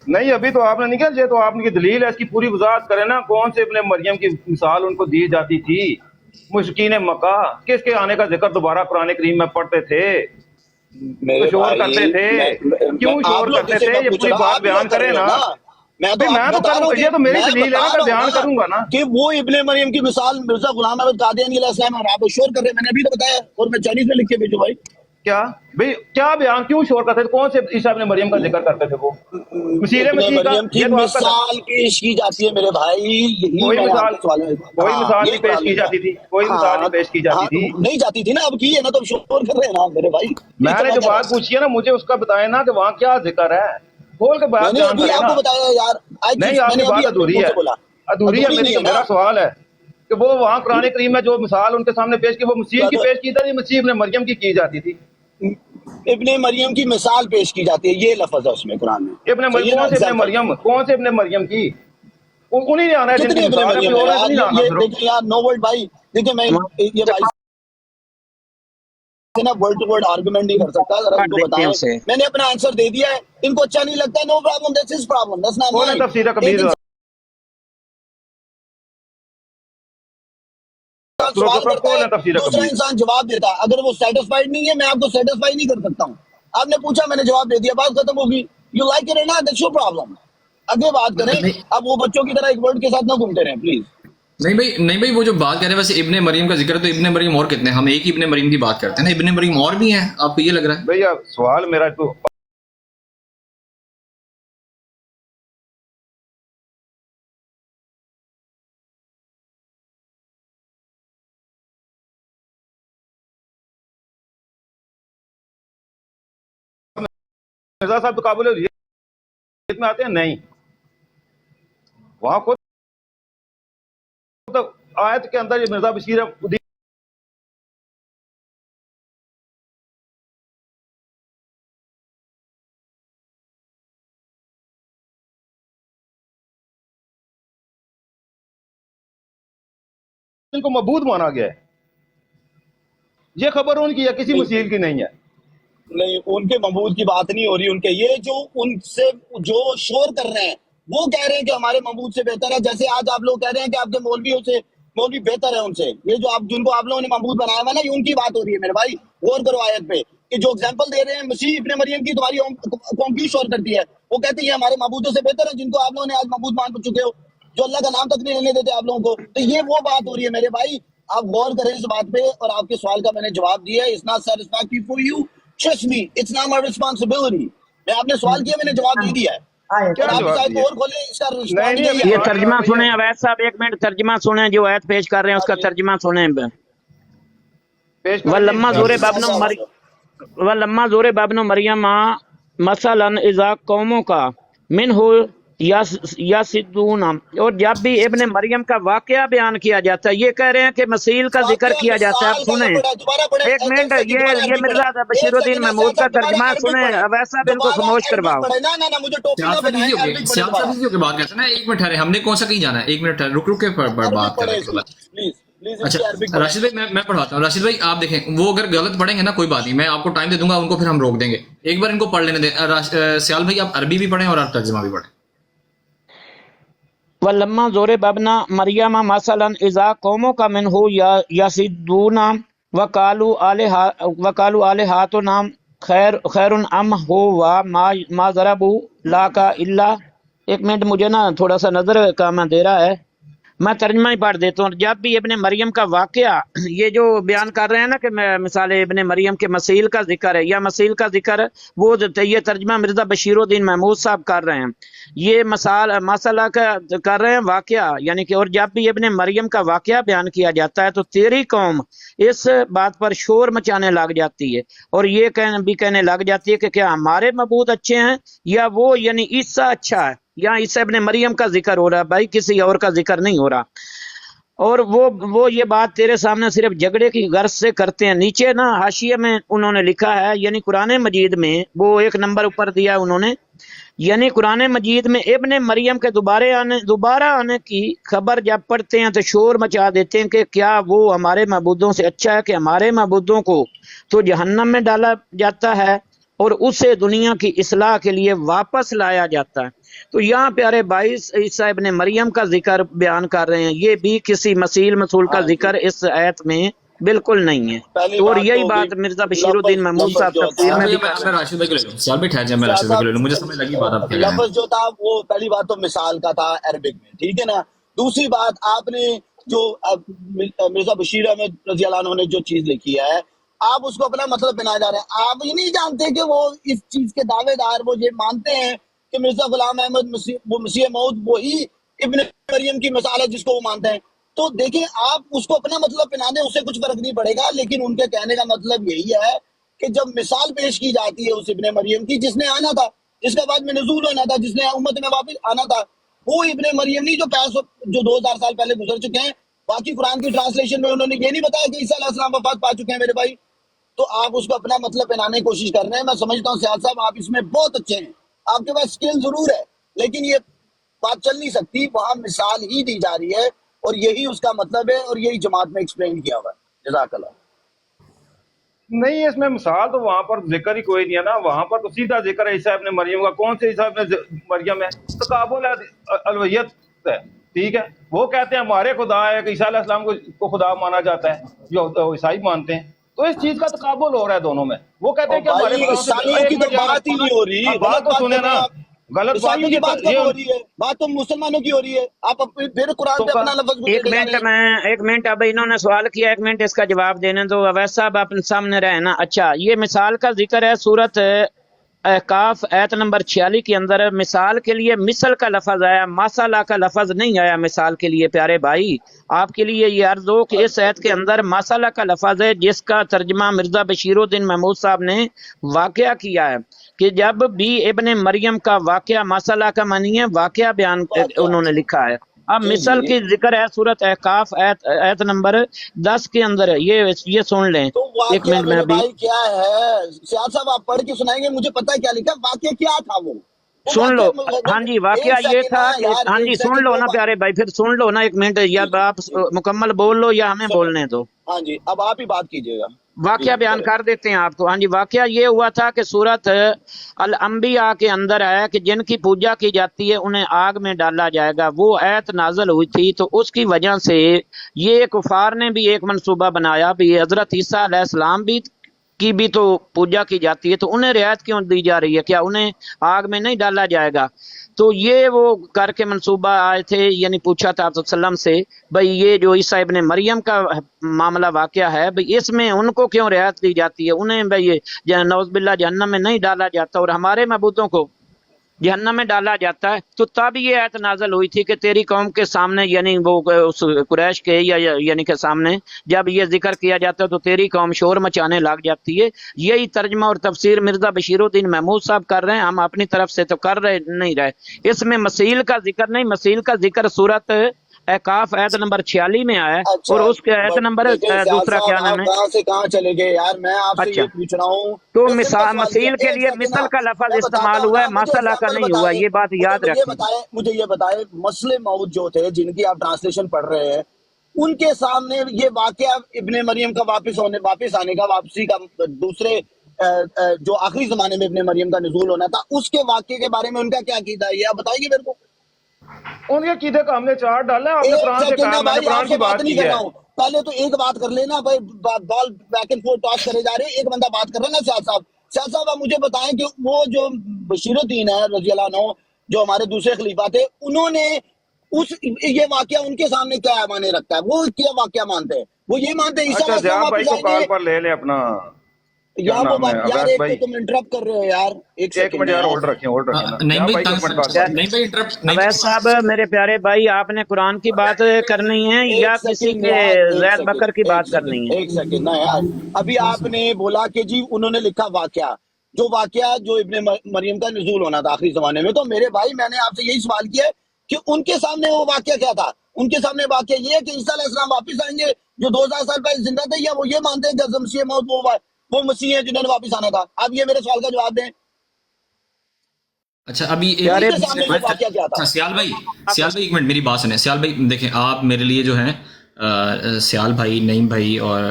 S3: نہیں ابھی تو آپ نے نہیں کہا، یہ تو آپ کی دلیل ہے، اس کی پوری وضاحت کریں نا. کون سے ابن مریم کی مثال ان کو دی جاتی تھی؟ مشرکین مکہ کس کے آنے کا ذکر دوبارہ قرآن کریم میں پڑھتے تھے؟ تو
S1: میرے
S3: شور
S1: بھائی
S3: کرتے تھے. کیوں
S1: آپ
S3: شور
S1: لوگ
S3: کرتے
S1: سے
S3: تھے؟
S1: میں
S3: یہ
S1: پوچھ
S3: پوری
S1: رہا ہوں،
S3: بات
S1: آپ لوگ
S3: بیان
S1: کر
S3: کریں
S1: رہے ہو
S3: نا.
S1: نا. میں تو
S3: بھئی
S1: آپ
S3: میں تو
S1: بتا رہا
S3: کروں،
S1: ہوں کہ
S3: یہ تو میری
S1: میں
S3: دلیل ہے نا،
S1: بتا
S3: میں
S1: رہا ہوں
S3: بیان
S1: نا
S3: کروں گا نا.
S1: کہ وہ ابن مریم کی مثال مرزا غلام احمد قادیانی علیہ السلام اور آپ شور کر رہے ہیں. میں نے ابھی تو بتایا، اور میں چائنیز میں لکھ کے بھیجوں بھائی.
S3: کیا بھئی کیا بیان کیوں شور کرتے تھے؟ کون سے عیسیٰ ابن مریم کا ذکر کرتے تھے وہ؟ مسیح
S1: ابن
S3: مسیح کا؟
S1: مریم کی
S3: یہ تو آپ کا
S1: مثال پیش کی جاتی ہے میرے بھائی، یہی
S3: کوئی
S1: میں نے آپ
S3: مثال،
S1: کے سوال میں.
S3: کوئی
S1: ہاں
S3: مثال
S1: یہی
S3: نہیں پیش
S1: قرآن
S3: کی
S1: میں لکھا.
S3: جاتی تھی، کوئی مثال
S1: ہاں
S3: نہیں پیش کی
S1: ہاں
S3: جاتی
S1: تو
S3: تھی.
S1: نہیں جاتی تھی نا، اب کی ہے نا، تو شور کر رہے ہیں نا میرے بھائی. یہ
S3: میں
S1: تو
S3: نے
S1: میں
S3: جو
S1: کہہ رہا
S3: بات
S1: ہوں.
S3: پوچھی ہے نا، مجھے اس کا بتائیں نا کہ وہاں کیا ذکر ہے. کھول کے
S1: میں
S3: بات
S1: نے
S3: بیان
S1: ابھی
S3: کریں
S1: آپ
S3: نا.
S1: کو بتایا یار،
S3: نہیں، آپ
S1: میں
S3: کی
S1: نے ابھی
S3: بات
S1: اپنے
S3: ادھوری
S1: منہ
S3: ہے،
S1: سے بولا.
S3: ادھوری ہے
S1: نہیں
S3: میری.
S1: ہے نا.
S3: میرا سوال ہے کہ وہ وہاں قرآن کریم میں جو مثال ان کے سامنے پیش کی، وہ مسیح کی پیش کی تھی، مسیح ابن مریم کی جاتی تھی.
S1: ابن مریم کی مثال پیش کی جاتی ہے، یہ لفظ ہے اس میں قرآن میں. صحیح ہے نا،
S3: کون سے ابن
S1: ایگزامپل.
S3: مریم؟ کون سے ابن مریم کی؟ انہیں نے آنا ہے جن کی
S1: کتنے ابن
S3: مثال ہے،
S1: مریم
S3: کوئی
S1: ہے
S3: اور نے تو
S1: یار؟
S3: نہیں آنا.
S1: یہ
S3: پھر
S1: دیکھیں یار، نو ورڈ بھائی. دیکھیں میں یہ بھائی سے نا ورڈ ٹو ورڈ آرگومنٹ نہیں کر سکتا. ذرا ان
S4: کاٹ
S1: کو
S4: دیتے ہیں
S1: بتائیں.
S4: اسے.
S1: میں نے اپنا آنسر دے دیا ہے، ان کو اچھا نہیں لگتا، no problem, that's his problem, that's not
S3: کھولیں
S1: مائن.
S3: تفسیر
S1: ایک
S3: کبیر،
S1: انسان
S3: سورۃ
S1: سوال
S3: زخرف
S1: کرتا ہے،
S3: کھولیں تفسیر
S1: دوسرا
S3: کبیر.
S1: انسان جواب دیتا ہے. اگر وہ سیٹسفائیڈ نہیں ہے، میں آپ کو سیٹسفائی نہیں کر سکتا ہوں. آپ نے پوچھا، میں نے جواب دے دیا، بات ختم ہوگی. You like it not, that's your problem. آگے بات کریں.
S2: نہیں
S1: اب وہ بچوں کی طرح ایک ورڈ کے ساتھ نہ گھومتے رہیں پلیز.
S2: نہیں بھائی وہ جو بات کر رہے ہیں ویسے ابن مریم کا ذکر ہے، تو ابن مریم اور کتنے ہیں؟ ہم ایک ہی ابن مریم کی بات کرتے ہیں نا، ابن مریم اور بھی ہیں. آپ کو یہ لگ رہا ہے؟
S3: بھیا سوال میرا تو مرزا صاحب تو قابل میں آتے ہیں نہیں. وہاں خود آیت کے اندر یہ مرزا بشیر ان کو معبود مانا گیا ہے. یہ خبر ان کی ہے، کسی مسیح کی نہیں ہے.
S1: نہیں، ان کے معبود کی بات نہیں ہو رہی. ان کے یہ جو ان سے جو شور کر رہے ہیں، وہ کہہ رہے ہیں کہ ہمارے معبود سے بہتر ہے. جیسے آج آپ لوگ کہہ رہے ہیں کہ آپ کے مولوی بہتر ہے ان سے. یہ جو آپ جن کو آپ لوگوں نے معبود بنایا ہوا نا، یہ ان کی بات ہو رہی ہے میرے بھائی. غور کرو آیت پہ کہ جو اگزامپل دے رہے ہیں مسیح ابن مریم کی، تمہاری قوم کیوں شور کرتی ہے. وہ کہتے ہیں ہمارے معبودوں سے بہتر ہے جن کو آپ لوگوں نے آج معبود مان چکے ہو، جو اللہ کا نام تک نہیں لینے دیتے آپ لوگوں کو. تو یہ وہ بات ہو رہی ہے میرے بھائی. آپ غور کریں اس بات پہ، اور آپ کے سوال کا میں نے جواب دیا ہے. It's not satisfactory for you. Trust me, it's not my responsibility. میں آپ نے سوال کیا، میں نے جواب دے دیا ہے.
S3: کیا
S1: اور آپ اس
S3: جواب
S1: آیت
S3: دیا؟
S1: کو اور کھولیں، اس کا
S3: نہیں
S1: رسپانس
S3: نہیں،
S1: یہی
S3: ابھی
S1: ہے.
S4: یہ
S3: قرآن
S4: ترجمہ
S3: میں
S4: سنیں عویس صاحب، ایک منٹ ترجمہ سنیں جو آیت پیش کر رہے ہیں اس کا ترجمہ سنیں.
S3: پیش کریں جی،
S4: ولما زور
S3: انشاءاللہ.
S4: بابن ولما زور بابن مریم مثلا اذا قوموں کا من ہو یا صدون، اور جب بھی ابن مریم کا واقعہ بیان کیا جاتا ہے، یہ کہہ رہے ہیں کہ مسیل کا ذکر
S1: واقعہ
S4: کیا جاتا ہے. اب
S1: مثال کا
S4: سنیں
S1: پڑھا، دوبارہ پڑھیں،
S4: ایک منٹ،
S1: سیکنڈ، دوبارہ
S4: یہ
S1: عربی پڑھیں.
S4: مرزا بشیر
S1: ایک
S4: الدین
S1: سیکنڈ
S4: محمود کا
S1: سیاست، دوبارہ
S4: ترجمہ
S1: عربک
S4: سنیں.
S1: پڑھیں،
S4: عویس صاحب ان کو
S1: دوبارہ
S4: خاموش
S1: عربک
S4: کرواؤ.
S1: پڑھیں. نہ مجھے ٹوپی نہ
S2: سیاست
S1: پہنائیں،
S2: ایزی ہو
S1: عربک
S2: گئی،
S1: پڑھیں
S2: سیاست
S1: دوبارہ.
S2: ایزی ہو کے بات کرتے ہیں نا. ایک منٹ ٹھہرے، ہم نے کون سا کہیں جانا ہے؟ ایک منٹ ٹھہرے، رک کے
S1: عربک
S2: بات کر
S1: پڑھیں
S2: رہے
S1: اس کی،
S2: ہیں.
S1: پلیز اس
S2: اچھا
S1: کی عربک پڑھیں.
S2: راشد بھائی میں پڑھاتا ہوں. راشد بھائی آپ دیکھیں، وہ اگر غلط پڑھیں گے نا کوئی بات نہیں، میں آپ کو ٹائم دے دوں گا ان کو، پھر ہم روک دیں گے. ایک بار ان کو پڑھ لینے دیں. سیال بھائی آپ عربی بھی پڑھیں اور آپ ترجمہ بھی پڑھیں.
S4: ولما زور بابنا مریم مثلا اذا قوموں کا من ہو یا صدون وقالوا آلہاتنا خیر ام ہو ما ضربوا لاک الا. ایک منٹ مجھے نا تھوڑا سا نظر کا میں دے رہا ہے، میں ترجمہ ہی پڑھ دیتا ہوں. جب بھی ابن مریم کا واقعہ یہ جو بیان کر رہے ہیں نا کہ مثال ابن مریم کے مسیل کا ذکر ہے یا مسیل کا ذکر، وہ یہ ترجمہ مرزا بشیر الدین محمود صاحب کر رہے ہیں. یہ مسئلہ کا کر رہے ہیں واقعہ، یعنی کہ اور جب بھی ابن مریم کا واقعہ بیان کیا جاتا ہے تو تیری قوم اس بات پر شور مچانے لگ جاتی ہے اور یہ کہنے لگ جاتی ہے کہ کیا ہمارے معبود اچھے ہیں یا وہ، یعنی عیسیٰ اچھا ہے. یہاں عیسیٰ ابن مریم کا ذکر ہو رہا ہے بھائی، کسی اور کا ذکر نہیں ہو رہا. اور وہ یہ بات تیرے سامنے صرف جھگڑے کی غرض سے کرتے ہیں. نیچے نا حاشیے میں انہوں نے لکھا ہے، یعنی قرآن مجید میں وہ ایک نمبر اوپر دیا انہوں نے، یعنی قرآن مجید میں ابن مریم کے دوبارہ آنے کی خبر جب پڑھتے ہیں تو شور مچا دیتے ہیں کہ کیا وہ ہمارے معبودوں سے اچھا ہے، کہ ہمارے معبودوں کو تو جہنم میں ڈالا جاتا ہے اور اسے دنیا کی اصلاح کے لیے واپس لایا جاتا ہے. تو یہاں پیارے بھائی عیسیٰ ابن مریم کا ذکر بیان کر رہے ہیں، یہ بھی کسی مسیل مسول کا ذکر اس آیت میں بالکل نہیں ہے.
S1: پہلی
S4: اور
S1: بات
S4: یہی
S1: تو
S4: بات مرزا بشیر الدین محمود صاحب
S1: جو
S4: تفسیر میں بھی
S2: میں راشد بھائی کو لے لوں. سیال بھائی ٹھہر جائیں، میں راشد بھائی کو لے لوں، مجھے سمجھ لگی بات آپ کہہ رہے ہیں.
S1: لفظ جو تھا وہ پہلی بات تو مثال کا تھا عربک میں، ٹھیک ہے نا. دوسری بات، آپ نے جو مرزا بشیر احمد رضی اللہ عنہ نے جو چیز لکھی ہے، آپ اس کو اپنا مطلب بنا جا رہے ہیں. آپ یہ نہیں جانتے کہ وہ اس چیز کے دعوے دار، وہ یہ مانتے ہیں کہ مرزا غلام احمد وہ مسیح موعود وہی ابن مریم کی مثال ہے جس کو وہ مانتے ہیں. تو دیکھیں، آپ اس کو اپنا مطلب بنا دیں، اس سے کچھ فرق نہیں پڑے گا. لیکن ان کے کہنے کا مطلب یہی ہے کہ جب مثال پیش کی جاتی ہے اس ابن مریم کی جس نے آنا تھا، جس کا بعد میں نزول ہونا تھا، جس نے امت میں واپس آنا تھا، وہ ابن مریم نہیں جو 2000 سال پہلے گزر چکے ہیں. باقی قرآن کی ٹرانسلیشن میں انہوں نے یہ نہیں بتایا کہ عیسیٰ علیہ السلام وفات پا چکے ہیں میرے بھائی. تو آپ اس کو اپنا مطلب بنانے کی کوشش کر رہے ہیں. میں سمجھتا ہوں سیاد صاحب آپ اس میں بہت اچھے ہیں، آپ کے پاس سکل ضرور ہے، لیکن یہ بات چل نہیں سکتی. وہاں مثال ہی دی جا رہی ہے اور یہی اس کا مطلب ہے اور یہی جماعت میں ایکسپلین کیا ہوا ہے. جزاک اللہ.
S3: نہیں، اس میں مثال تو وہاں پر ذکر ہی کوئی نہیں ہے نا. وہاں پر تو سیدھا ذکر ہے عیسیٰ ابن مریم کا. کون سے عیسیٰ ابن مریم ہے؟ تقابل الوہیت ہے، ٹھیک ہے. وہ کہتے ہیں ہمارے خدا ہے، کہ عیسیٰ علیہ السلام کو خدا مانا جاتا ہے جو عیسائی مانتے ہیں. تو اس چیز کا تقابل ہو رہا ہے دونوں میں. وہ کہتے ہیں کہ ہمارے
S1: بھائی عیسائیوں کی تو بات ہی نہیں ہو رہی،
S3: بات
S1: غلط
S3: تو
S1: بات
S3: سنیں
S1: کر رہے
S3: نا،
S1: ہیں آپ.
S3: غلط بات
S1: عیسائیوں کی بات کب ہو رہی ہے؟ بات تو مسلمانوں کی ہو رہی ہے. آپ پھر قرآن پہ اپنا لفظ
S4: ایک منٹ اب انہوں نے سوال کیا، ایک منٹ اس کا جواب دینے دو. اویس صاحب اپنے سامنے رہے نا. اچھا، یہ مثال کا ذکر ہے سورت احقاف آیت نمبر 46 کے اندر. مثال کے لیے مثل کا لفظ آیا، ماسالہ کا لفظ نہیں آیا مثال کے لیے. پیارے بھائی آپ کے لیے یہ عرض ہو کہ اس آیت کے اندر ماسالہ کا لفظ ہے جس کا ترجمہ مرزا بشیر الدین محمود صاحب نے واقعہ کیا ہے کہ جب بھی ابن مریم کا واقعہ، ماسالہ کا معنی ہے واقعہ بیان انہوں نے لکھا ہے. اب مثل کی ذکر ہے سورت احقاف آیت نمبر 10 کے اندر. یہ سن لیں.
S1: تو
S4: ایک
S1: واقعہ
S4: منٹ میں
S1: میرے
S4: ابھی
S1: بھائی کیا ہے؟ سیاد صاحب آپ پڑھ کے سنائیں گے، مجھے پتہ ہے کیا لکھا. واقعہ کیا تھا وہ
S4: سن لو. ہاں جی، واقعہ
S1: ایک
S4: یہ
S1: سیکنڈ
S4: تھا
S1: نا
S4: کہ
S1: یار،
S4: ہاں
S1: ایک
S4: جی سن
S1: سیکنڈ
S4: لو
S1: وہ
S4: نا پیارے بھائی، پھر سن لو نا ایک منٹ، یا آپ مکمل بول لو یا ہمیں بولنے دو.
S1: ہاں جی، اب آپ ہی بات کیجئے گا.
S4: واقعہ بیان کر دیتے ہیں آپ کو. ہاں جی، واقعہ یہ ہوا تھا کہ سورت الانبیاء کے اندر ہے کہ جن کی پوجا کی جاتی ہے انہیں آگ میں ڈالا جائے گا. وہ آیت نازل ہوئی تھی تو اس کی وجہ سے یہ کفار نے بھی ایک منصوبہ بنایا بھی حضرت عیسیٰ علیہ السلام کی بھی تو پوجا کی جاتی ہے، تو انہیں رعایت کیوں دی جا رہی ہے؟ کیا انہیں آگ میں نہیں ڈالا جائے گا؟ تو یہ وہ کر کے منصوبہ آئے تھے، یعنی پوچھا تھا آپ صلی اللہ علیہ وسلم سے بھئی یہ جو عیسیٰ ابن مریم کا معاملہ واقعہ ہے بھئی اس میں ان کو کیوں رعایت دی جاتی ہے، انہیں بھئی نعوذ باللہ جہنم میں نہیں ڈالا جاتا اور ہمارے معبودوں کو جہنم میں ڈالا جاتا ہے؟ تو تب یہ آیت نازل ہوئی تھی کہ تیری قوم کے سامنے، یعنی وہ اس قریش کے یعنی کہ سامنے جب یہ ذکر کیا جاتا ہے تو تیری قوم شور مچانے لگ جاتی ہے۔ یہی ترجمہ اور تفسیر مرزا بشیر الدین محمود صاحب کر رہے ہیں، ہم اپنی طرف سے تو کر رہے نہیں رہے۔ اس میں مسیل کا ذکر نہیں، مسیل کا ذکر سورت احقاف آیت نمبر 46 میں آیا ہے،
S1: اچھا
S4: اور اس کے آیت نمبر
S1: لیکن سیال
S4: دوسرا کیا
S1: صاحب
S4: نام
S1: آپ
S4: ہے؟
S1: کہاں سے کہاں چلے گئے یار، میں آپ سے
S4: اچھا
S1: یہ پوچھ رہا ہوں،
S4: تو
S1: میں سمپل سوال
S4: مسیل کے
S1: ایک
S4: لیے
S1: سیکنڈ
S4: مثل
S1: نا،
S4: کا لفظ
S1: میں
S4: استعمال
S1: بتاتا ہوں
S4: ہوا ہے،
S1: نا، مجھے
S4: مسئلہ کا
S1: ایگزامپل
S4: نہیں ہوا،
S1: بتائیں،
S4: یہ بات یاد رکھیں۔
S1: مجھے یہ بتائیں مسلم موعود جو تھے جن کی آپ ٹرانسلیشن پڑھ رہے ہیں، ان کے سامنے یہ واقعہ ابن مریم کا واپس آنے کا، واپسی کا، دوسرے جو آخری زمانے میں ابن مریم کا نزول ہونا تھا، اس کے واقعے کے بارے میں ان کا کیا عقیدہ ہے، یہ آپ بتائیں گے میرے کو؟
S3: ان کے عقیدے کا ہم نے چارٹ ڈالا ہے، آپ نے
S1: ایک
S3: قرآن سے
S1: سیکنڈ
S3: کہا،
S1: نا
S3: میں نے
S1: بھائی، آپ
S3: قرآن
S1: سے
S3: کی
S1: بات
S3: بات
S1: نہیں
S3: کی
S1: کر
S3: ہے۔
S1: رہا ہوں، پہلے تو ایک بات کر لینا بھائی، بال بیک اینڈ فورتھ ٹاس کرے جا رہے ہیں، ایک بندہ بات کر رہا ہے نا سیال صاحب۔ سیال صاحب آپ مجھے بتائیں کہ وہ جو بشیر الدین ہے رضی اللہ عنہ، جو ہمارے دوسرے خلیفہ تھے، انہوں نے یہ واقعہ ان کے سامنے کیا مانے رکھتا ہے، وہ کیا واقعہ مانتے ہیں؟ وہ یہ مانتے ہیں عیسیٰ
S3: اچھا
S1: علیہ السلام
S3: زیاد بھائی
S1: واپس
S3: کو
S1: آئیں
S3: کال
S1: گے؟
S3: پر لے لے اپنا، کیا
S1: یا وہ
S3: نام ہے،
S1: یار
S3: اویس
S1: ایک تو
S3: بھائی،
S1: تم انٹرپٹ کر رہے ہو یار، ایک
S3: 1
S1: سیکنڈ
S3: منٹ
S1: نا
S3: یار
S1: یار۔
S3: ہولڈ رکھیں نا،
S2: نہیں
S3: زیاد
S2: بھائی
S3: بھائی کو 1 منٹ بات کریں۔
S2: نہیں بھائی انٹرپٹ نہیں
S4: اویس صاحب میرے پیارے بھائی، آپ نے قرآن کی بات کرنی ہے یا
S1: ایک
S4: کسی
S1: سیکنڈ
S4: کے
S1: یار، ایک
S4: زید
S1: سیکنڈ
S4: بکر کی
S1: ایک
S4: بات کرنی
S1: سیکنڈ
S4: ہے؟
S1: ایک سیکنڈ نا یار، ابھی آپ نے بولا کہ جی انہوں نے لکھا واقعہ، جو واقعہ جو ابن مریم کا نزول ہونا تھا آخری زمانے میں، تو میرے بھائی میں نے آپ سے یہی سوال کیا ہے کہ ان کے سامنے وہ واقعہ کیا تھا؟ ان کے سامنے واقعہ یہ ہے کہ عیسیٰ علیہ السلام واپس آئیں گے جو 2000 سال پہلے زندہ تھے، یا وہ یہ مانتے ہیں کہ حضرت مسیح موعود وہ مسیح ہیں جنہوں نے واپس آنا تھا؟ آپ یہ میرے سوال کا جواب دیں،
S2: اچھا ابھی
S1: ان
S4: پیارے
S1: کے سامنے وہ واقعہ کیا تھا؟
S2: اچھا سیال بھائی ایک منٹ میری بات سنیں۔ سیال بھائی دیکھیں، آپ میرے لیے جو ہیں سیال بھائی، نعیم بھائی اور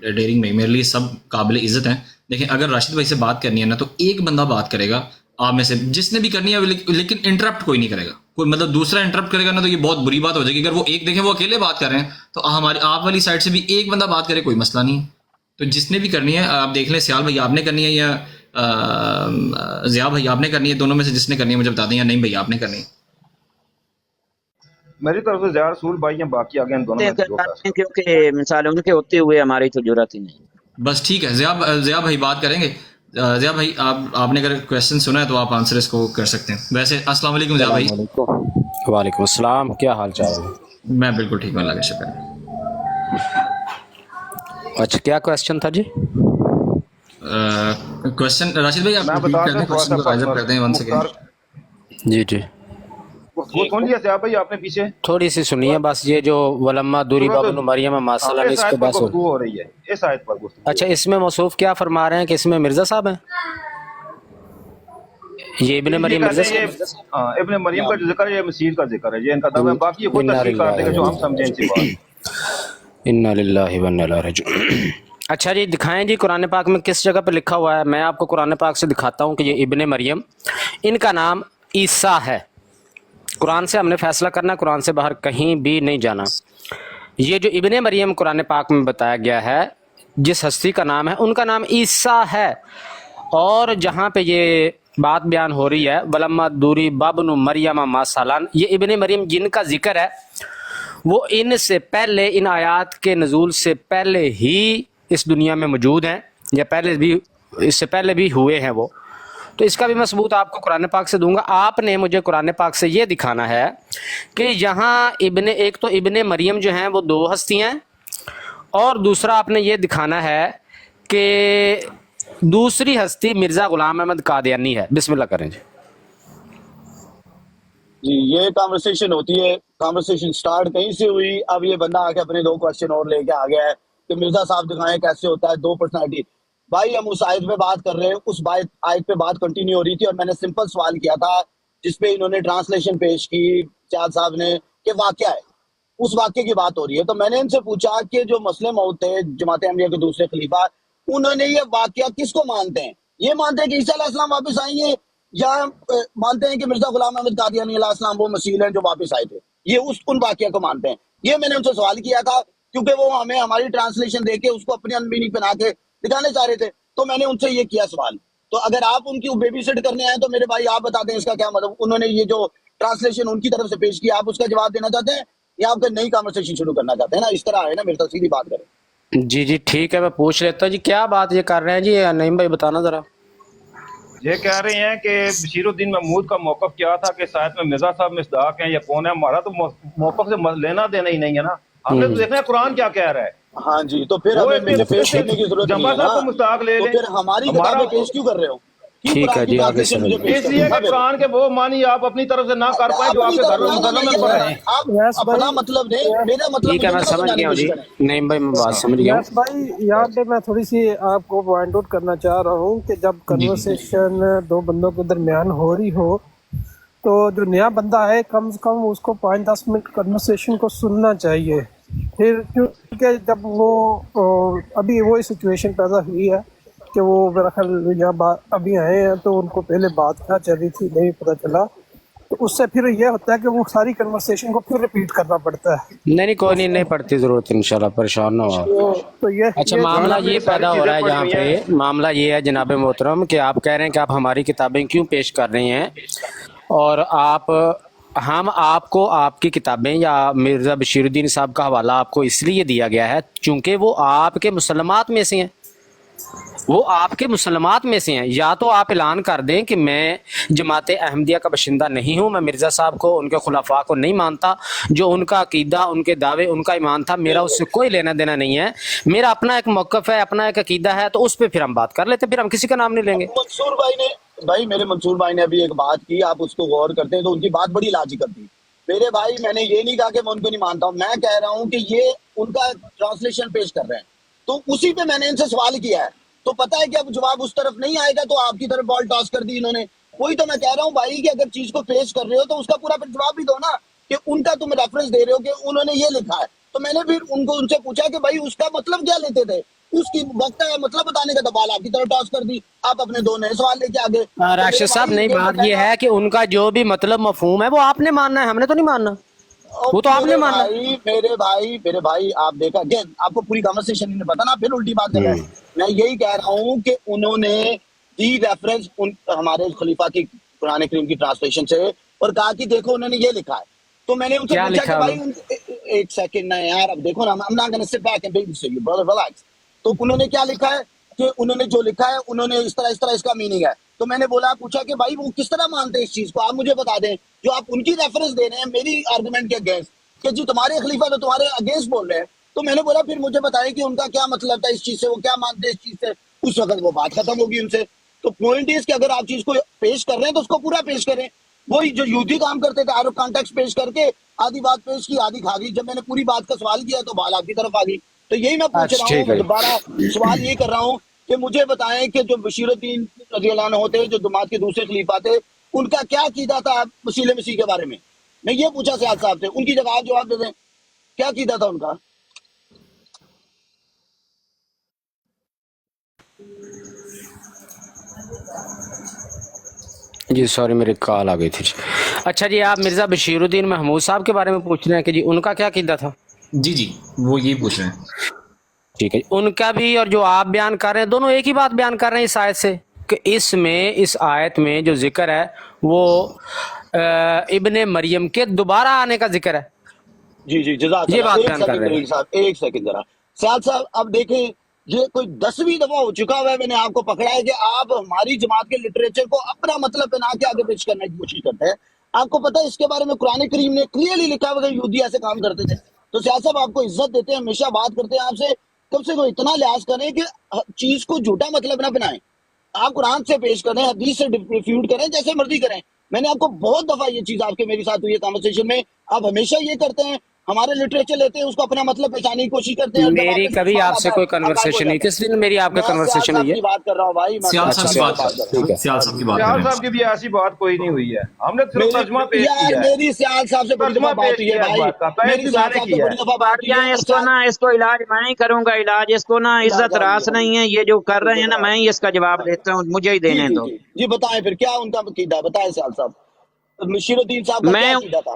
S2: ڈیرنگ بھائی میرے لیے سب قابل عزت ہیں۔ دیکھیں اگر راشد بھائی سے بات کرنی ہے نا تو ایک بندہ بات کرے گا آپ میں سے، جس نے بھی کرنی ہے، لیکن انٹرپٹ کوئی نہیں کرے گا، کوئی مطلب دوسرا انٹرپٹ کرے گا نا تو یہ بہت بری بات ہو جائے گی۔ اگر وہ ایک دیکھیں وہ اکیلے بات کر رہے ہیں تو ہماری آپ والی سائڈ سے بھی ایک بندہ بات کرے، کوئی مسئلہ نہیں ہے۔ تو جس نے بھی کرنی ہے آپ دیکھ لیں، سیال بھائی آپ نے کرنی ہے یا ضیاء بھائی آپ نے کرنی ہے، دونوں میں سے جس نے کرنی ہے مجھے بتا دیں، یا نہیں بھائی آپ نے کرنی ہے۔
S3: میری طرف سے زیاد رسول بھائی ہیں، باقی آگے ان دونوں میں سے جو فیصلہ۔
S4: کیونکہ مثال ان کے ہوتے ہوئے ہماری تو ضرورت ہی نہیں۔
S2: بس ٹھیک ہے، ضیاء بھائی بات کریں گے۔ ضیاء بھائی آپ نے اگر کویشچن سنا ہے تو آپ آنسر اس کو کر سکتے ہیں۔ ویسے السلام علیکم ضیاء بھائی۔
S5: السلام علیکم۔ وعلیکم السلام، کیا حال چال ہے؟
S2: میں بالکل ٹھیک ہوں، اللہ کا شکر ہے۔
S5: اچھا کیا کویشچن تھا جی؟
S2: کویشچن راشد بھائی آپ
S3: میں
S2: ریپیٹ
S3: بتا
S2: کر
S3: دوں
S2: دیں،
S3: تھوڑا
S2: کویشچن
S3: سا
S2: کو رائز اپ کر دیں ون
S3: مختار،
S2: سیکنڈ۔
S5: جی جی
S3: وہ سن لیا زیاد بھائی آپ نے پیچھے؟
S5: تھوڑی سی سنیے بس، یہ جو ولما دوری
S3: سنو تو،
S5: بابن مریم ماسلہ
S3: اس
S5: اس کے
S3: آیت پر
S5: بس ہو۔
S3: گفتگو ہو رہی ہے، اس آیت پر گفتگو۔
S5: اچھا اس میں موصوف کیا فرما رہے ہیں کہ اس میں مرزا صاحب ہیں؟ یہ ابن مریم مرزا
S3: کہتے ہیں
S5: صاحب؟
S3: یہ ابن مریم کا جو ذکر ہے یہ مسیح کا ذکر ہے، یہ ان کا دعویٰ ہے، باقی یہ خود تشریح کر دے گا جو ہم سمجھیں ان سے بات۔
S5: انا للہ و انا الیہ راجعون۔ اچھا جی دکھائیں جی قرآن پاک میں کس جگہ پہ لکھا ہوا ہے؟ میں آپ کو قرآن پاک سے دکھاتا ہوں کہ یہ ابن مریم، ان کا نام عیسیٰ ہے۔ قرآن سے ہم نے فیصلہ کرنا، قرآن سے باہر کہیں بھی نہیں جانا۔ یہ جو ابن مریم قرآن پاک میں بتایا گیا ہے، جس ہستی کا نام ہے، ان کا نام عیسیٰ ہے۔ اور جہاں پہ یہ بات بیان ہو رہی ہے ولما دوری بابن مریم ماسالان، یہ ابن مریم جن کا ذکر ہے وہ ان سے پہلے، ان آیات کے نزول سے پہلے ہی اس دنیا میں موجود ہیں، یا پہلے بھی، اس سے پہلے بھی ہوئے ہیں وہ۔ تو اس کا بھی میں ثبوت آپ کو قرآن پاک سے دوں گا۔ آپ نے مجھے قرآن پاک سے یہ دکھانا ہے کہ یہاں ایک تو ابن مریم جو ہیں وہ دو ہستیاں ہیں، اور دوسرا آپ نے یہ دکھانا ہے کہ دوسری ہستی مرزا غلام احمد قادیانی ہے۔ بسم اللہ کریں جی۔
S1: جی یہ کانورسیشن ہوتی ہے، کانورسیشن سٹارٹ کہیں سے ہوئی، اب یہ بندہ آ کے اپنے 2 کوشچن اور لے کے آ گیا ہے کہ مرزا صاحب دکھائیں کیسے ہوتا ہے 2 پرسنالٹی۔ بھائی ہم اس آیت پہ بات کر رہے ہیں، اس آیت پہ بات کنٹینیو ہو رہی تھی، اور میں نے سمپل سوال کیا تھا جس پہ انہوں نے ٹرانسلیشن پیش کی سیاد صاحب نے کہ واقعہ ہے، اس واقعے کی بات ہو رہی ہے۔ تو میں نے ان سے پوچھا کہ جو مسلم موعود تھے جماعت احمدیہ کے دوسرے خلیفہ، انہوں نے یہ واقعہ کس کو مانتے ہیں؟ یہ مانتے ہیں کہ عیسیٰ علیہ السلام واپس آئیں گے، یا مانتے ہیں کہ مرزا غلام احمد قادیانی علیہ السلام وہ مسیح ہیں جو واپس آئے تھے؟ یہ ان واقعہ کو مانتے ہیں۔ یہ میں نے ان سے سوال کیا تھا کیونکہ وہ ہمیں ہماری ٹرانسلیشن دے کے اس کو اپنی انمیننگ بنا کے دکھانے چاہ رہے تھے، تو میں نے ان سے یہ کیا سوال۔ تو اگر آپ ان کی بیبی سٹ کرنے آئے تو میرے بھائی آپ بتا دیں اس کا کیا مطلب، انہوں نے یہ جو ٹرانسلیشن ان کی طرف سے پیش کیا آپ اس کا جواب دینا چاہتے ہیں یا آپ نئی کانورسیشن شروع کرنا چاہتے ہیں نا؟ اس طرح ہے نا، میرے ساتھ سیدھی بات کریں.
S5: جی جی ٹھیک ہے، میں پوچھ لیتا ہوں جی کیا بات یہ کر رہے ہیں جی نعیم بھائی، بتانا ذرا.
S3: یہ کہہ رہے ہیں کہ بشیر الدین محمود کا موقف کیا تھا کہ شاید میں مرزا صاحب مصداق ہیں یا کون ہے، ہمارا تو موقف سے لینا دینا ہی نہیں ہے نا. ہم نے تو دیکھنا ہے قرآن کیا کہہ رہا ہے.
S1: ہاں جی، تو پھر
S3: وہ
S1: ہمیں
S3: اتنے
S1: پیش کرنے کی ضرورت نہیں
S3: جمبا
S1: ہے نا،
S3: صاحب کو مصداق لے
S1: تو
S3: لیں.
S1: پھر ہماری
S3: ہمارا
S1: کتابیں پیش کیوں کر رہے ہو؟ کیوں
S5: ٹھیک ہے
S1: قرآن کی
S5: جی، آگے
S1: ٹرانسلیشن
S5: سمجھ
S1: مجھے پیش
S3: اس
S1: کرنی
S3: لیے
S1: ہے نا؟
S3: کہ
S1: پھر
S3: قرآن کے وہ معنی آپ اپنی طرف سے نہ کر پائیں جو آپ
S1: اپنی
S3: کے
S1: طرف
S3: گھر
S1: نہ
S3: مسلم
S1: یہ
S3: پر
S1: ہے،
S3: ہے.
S1: آپ
S6: یس
S1: اپنا
S6: بھائی،
S1: مطلب دیں، میرا مطلب
S5: ٹھیک ہے،
S1: مجھے
S5: میں
S1: نہ
S5: سمجھ
S1: سمجھانے
S5: گیا
S1: کی
S5: ہوں
S1: کوشش
S5: جی
S1: کریں.
S5: نعیم بھائی، میں بات سمجھ گیا ہوں.
S6: یس بھائی، یہاں پہ میں تھوڑی سی آپ کو پوائنٹ آؤٹ کرنا چاہ رہا ہوں کہ جب
S2: جی
S6: کنورسیشن دو بندوں کے درمیان ہو رہی ہو تو جو نیا بندہ ہے کم سے کم اس کو 5-10 منٹ کنورسیشن کو سننا چاہیے. پھر کیونکہ جب وہ ابھی وہی سچویشن پیدا ہوئی ہے کہ وہ میرا خیال یہاں ابھی آئے ہیں تو ان کو پہلے بات کیا چل رہی تھی نہیں پتہ چلا، تو اس سے پھر یہ ہوتا ہے کہ وہ ساری کنورسیشن کو پھر ریپیٹ کرنا پڑتا ہے.
S5: نہیں نہیں،
S6: تو
S5: کوئی نہیں، نہیں پڑتی ضرورت، انشاءاللہ پریشان نہ ہو آپ.
S6: تو
S5: اچھا،
S6: یہ
S3: قرآن
S5: معاملہ
S3: آپ نے
S5: یہ
S3: ساری
S5: پیدا ہو
S3: چیزیں
S5: رہا ہے
S3: پڑھی
S5: جہاں
S3: ہوئی
S5: پہ
S3: ہیں.
S5: معاملہ یہ ہے جناب محترم کہ آپ کہہ رہے ہیں کہ آپ ہماری کتابیں کیوں پیش کر رہی ہیں، اور ہم آپ کو آپ کی کتابیں یا مرزا بشیر الدین صاحب کا حوالہ آپ کو اس لیے دیا گیا ہے چونکہ وہ آپ کے مسلمات میں سے ہیں، وہ آپ کے مسلمات میں سے ہیں. یا تو آپ اعلان کر دیں کہ میں جماعت احمدیہ کا باشندہ نہیں ہوں، میں مرزا صاحب کو، ان کے خلفاء کو نہیں مانتا، جو ان کا عقیدہ، ان کے دعوے، ان کا ایمان تھا، میرا اس سے کوئی لینا دینا نہیں ہے، میرا اپنا ایک موقف ہے، اپنا ایک عقیدہ ہے، تو اس پہ پھر ہم بات کر لیتے، پھر ہم کسی کا نام نہیں لیں گے.
S1: منصور بھائی نے، بھائی میرے منصور بھائی نے ابھی ایک بات کی، آپ اس کو غور کرتے ہیں تو ان کی بات بڑی لاجیکل تھی. میرے بھائی میں نے یہ نہیں کہا کہ میں ان کو نہیں مانتا ہوں، میں کہہ رہا ہوں کہ یہ ان کا ٹرانسلیشن پیش کر رہے ہیں تو اسی پہ میں نے ان سے سوال کیا ہے، تو پتہ ہے کہ اب جواب اس طرف نہیں آئے گا تو آپ کی طرف بال ٹاس کر دی انہوں نے. وہی تو میں کہہ رہا ہوں بھائی کہ اگر چیز کو پیش کر رہے ہو تو اس کا پورا پھر جواب بھی دو نا، کہ ان کا تم ریفرنس دے رہے ہو کہ انہوں نے یہ لکھا ہے، تو میں نے پھر ان سے پوچھا کہ بھائی اس کا مطلب کیا لیتے تھے، اس کی وقت ہے مطلب بتانے کا، تو بال آپ کی طرف ٹاس کر دی، آپ اپنے دو نئے سوال لے کے آگے. تو میرے
S5: راشد صاحب،
S1: بھائی
S5: نہیں،
S1: یہ جو
S5: بات یہ
S1: کہنا،
S5: ہے کہ ان کا جو بھی مطلب مفہوم ہے وہ آپ نے ماننا ہے، ہم نے تو نہیں ماننا، وہ تو آپ نے ماننا.
S1: میرے بھائی آپ دیکھا اگین آپ کو پوری کنورسیشن نہیں پتا نا، پھر الٹی بات کر رہے ہیں. میں یہی کہہ رہا ہوں کہ انہوں نے دی ریفرنس ہمارے خلیفہ کی قرآن کریم کی ٹرانسلیشن سے اور کہا کہ دیکھو انہوں نے یہ لکھا ہے. تو میں نے ان سے
S5: کیا
S1: پوچھا
S5: لکھا
S1: کہ
S5: ہے
S1: بھائی
S5: انہوں
S1: ایک سیکنڈ نا یار، اب دیکھو نا، I'm not gonna sit back and babysit you, brother, relax. تو انہوں نے کیا لکھا ہے کہ انہوں نے جو لکھا ہے انہوں نے اس طرح اس کا میننگ ہے. تو میں نے پوچھا کہ بھائی وہ کس طرح مانتے ہیں اس چیز کو، آپ مجھے بتا دیں جو آپ ان کی ریفرنس دے رہے ہیں میری آرگومنٹ کے اگینسٹ، کہ جی تمہارے خلیفہ تو تمہارے اگینسٹ بول رہے ہیں. تو میں نے بولا پھر مجھے بتائیں کہ ان کا کیا مطلب تھا اس چیز سے، وہ کیا مانتے ہیں اس چیز سے. اس وقت وہ بات ختم ہوگی ان سے. تو پوائنٹ اس کہ اگر آپ چیز کو پیش کر رہے ہیں تو اس کو پورا پیش کریں. وہی جو یہودی کام کرتے تھے، آر کانٹیکس پیش کر کے آدھی بات پیش کی آدھی کھا گئی. جب میں نے پوری بات کا سوال کیا تو بال آپ کی طرف آ گئی. تو یہی میں پوچھ
S5: اچھا
S1: رہا ہوں،
S5: ٹھیک ہے جی.
S1: دوبارہ سوال یہ کر رہا ہوں کہ مجھے بتائیں کہ جو بشیر الدین رضی اللہ عنہ ہوتے جو جماعت کے دوسرے خلیفہ تھے، ان کا کیا عقیدہ تھا وسیلہ مسیح کے بارے میں. میں یہ پوچھا سیاد صاحب سے، ان کی جگہ آپ جواب دے دیں، کیا عقیدہ تھا ان کا.
S5: جی سوری، میری کال آ گئی تھی. اچھا جی، آپ مرزا بشیر الدین محمود صاحب کے بارے میں پوچھ رہے ہیں کہ جی ان کا کیا عقیدہ تھا.
S2: جی جی، وہ یہی پوچھ رہے ہیں.
S5: ٹھیک ہے، ان کا بھی اور جو آپ بیان کر رہے ہیں دونوں ایک ہی بات بیان کر رہے ہیں اس آیت سے، کہ اس آیت میں جو ذکر ہے وہ ابن مریم کے دوبارہ آنے کا ذکر ہے.
S1: جی جی، جزاک
S5: یہ
S1: اللہ.
S5: بات
S1: ایک
S5: بیان کر
S1: سیکنڈ
S5: رہے ہیں.
S1: رہی صاحب، ایک سیکنڈ ذرا. سیاد صاحب اب دیکھیں، یہ کوئی 10ویں دفعہ ہو چکا ہوا ہے میں نے آپ کو پکڑا ہے کہ آپ ہماری جماعت کے لٹریچر کو اپنا مطلب بنا کے آگے پیش کرنے کی کوشش کرتے ہیں. آپ کو پتہ ہے اس کے بارے میں قرآن کریم نے کلیئرلی لکھا ہوا کہ یہودی ایسے کام کرتے تھے. تو سیاد صاحب آپ کو عزت دیتے ہیں، ہمیشہ بات کرتے ہیں آپ سے، کم سے کم اتنا لحاظ کریں کہ چیز کو جھوٹا مطلب نہ بنائیں. آپ قرآن سے پیش کریں، حدیث سے ریفیوٹ کریں، جیسے مرضی کریں. میں نے آپ کو بہت دفعہ یہ چیز آپ کے میرے ساتھ ہوئی ہے کنورسیشن میں، آپ ہمیشہ یہ کرتے ہیں، ہمارے لٹریچر لیتے ہیں، اس کو اپنا مطلب پہچانے کی کوشش کرتے ہیں، اور جب آپ
S5: میری
S1: کے
S5: کبھی
S1: سوال
S5: آپ سے
S1: آتا
S5: کوئی
S1: ہے آپ غائب ہو
S5: کنورسیشن نہیں،
S1: جاتے ہیں.
S5: کس دن میری آپ کا
S1: میں سیاد
S5: کنورسیشن
S1: صاحب
S5: ہوئی ہے.
S1: کی بات کر رہا ہوں بھائی، میں
S2: سیال
S1: سیاد
S2: صاحب کی
S1: صاحب
S2: بات
S1: کی بات
S2: کر
S1: کر
S2: رہے
S1: رہا ہوں.
S2: ہیں، سیال صاحب کی بات کر
S3: سیال
S2: رہے
S3: صاحب
S2: ہیں.
S3: کی بھی ایسی بات کوئی نہیں ہوئی ہے، ہم نے صرف ترجمہ پیش
S1: یار
S3: کیا ہے.
S1: میری سیال صاحب سے بڑی دفعہ
S3: ترجمہ
S1: بات
S3: پیش
S1: ہوئی ہے
S3: کیا اس
S1: بھائی،
S3: بات کا، پیش
S1: میری
S3: بھی میں
S1: سیال
S3: نے
S1: صاحب سے
S3: کیا
S1: بڑی
S3: ہے.
S1: دفعہ
S4: بات
S1: بات ہوئی
S4: جائیں،
S1: ہے.
S4: اس کو نا، اس کو علاج میں ہی کروں گا، علاج اس کو نا عزت راس نہیں ہے، یہ جو کر رہے ہیں نا میں ہی اس کا جواب دیتا ہوں، مجھے ہی
S1: جی
S4: دینے
S1: جی
S4: دو.
S1: جی جی، بتائیں پھر کیا ان کا عقیدہ، بتائیں سیال صاحب. بشیر الدین صاحب کا کیا
S4: میں
S1: عقیدہ تھا.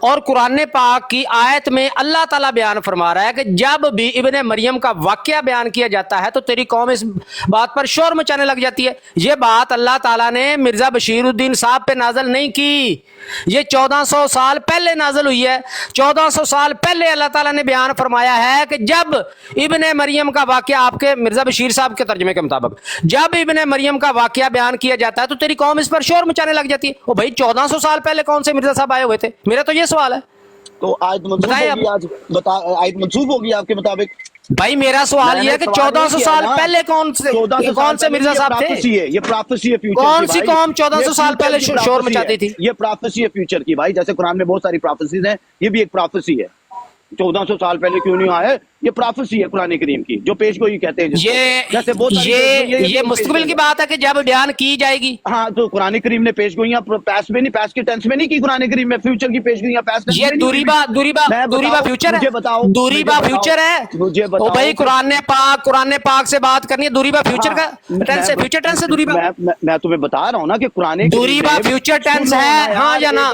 S5: اور قرآن پاک کی آیت میں اللہ تعالیٰ بیان فرما رہا ہے کہ جب بھی ابن مریم کا واقعہ بیان کیا جاتا ہے تو تیری قوم اس بات پر شور مچانے لگ جاتی ہے. یہ بات اللہ تعالیٰ نے مرزا بشیر الدین صاحب پہ نازل نہیں کی, یہ 1400 سال پہلے نازل ہوئی ہے. 1400 سال پہلے اللہ تعالیٰ نے بیان فرمایا ہے کہ جب ابن مریم کا واقعہ, آپ کے مرزا بشیر صاحب کے ترجمے کے مطابق, جب ابن مریم کا واقعہ بیان کیا جاتا ہے تو تیری قوم اس پر شور مچانے لگ جاتی ہے. او بھائی 1400 سال پہلے کون سے مرزا صاحب آئے ہوئے تھے؟ میرا تو یہ سوال ہے.
S1: تو آیت منسوخ
S5: بتائیں
S1: ہوگی, آج آیت منسوخ ہوگی آپ کے مطابق.
S5: بھائی میرا سوال یہ ہے کہ 1400 سال پہلے کون سے مرزا صاحب تھے؟
S1: یہ پروفیسی ہے فیوچر.
S5: کون سی قوم 1400 سال پہلے شور مچاتی تھی؟
S1: یہ پروفیسی ہے فیوچر کی بھائی. جیسے قرآن میں بہت ساری پروفیسیز ہیں, یہ بھی ایک پروفیسی ہے. 1400 سال پہلے کیوں نہیں آئے, یہ پروفیسی ہے قرآن کریم کی, جو پیش گوئی کہتے ہیں.
S5: یہ مستقبل کی بات ہے کہ جب بیان کی جائے گی.
S1: ہاں تو قرآن کریم نے پیش گوئیاں پاسٹ میں نہیں, پاسٹ کے ٹینس میں نہیں کی قرآن کریم میں. فیوچر کی پیش گوئیاں پاسٹ میں.
S5: یہ دوریبا فیوچر ہے.
S1: مجھے بتاؤ,
S5: دوریبا فیوچر ہے.
S1: مجھے بتاؤ.
S5: او بھائی قرآن پاک سے بات کرنی ہے. دوریبا فیوچر کا ٹینس ہے, فیوچر ٹینس ہے دوریبا.
S1: میں تمہیں بتا رہا ہوں نا کہ قرآن
S5: دوریبا فیوچر ٹینس ہے, ہاں یا نا؟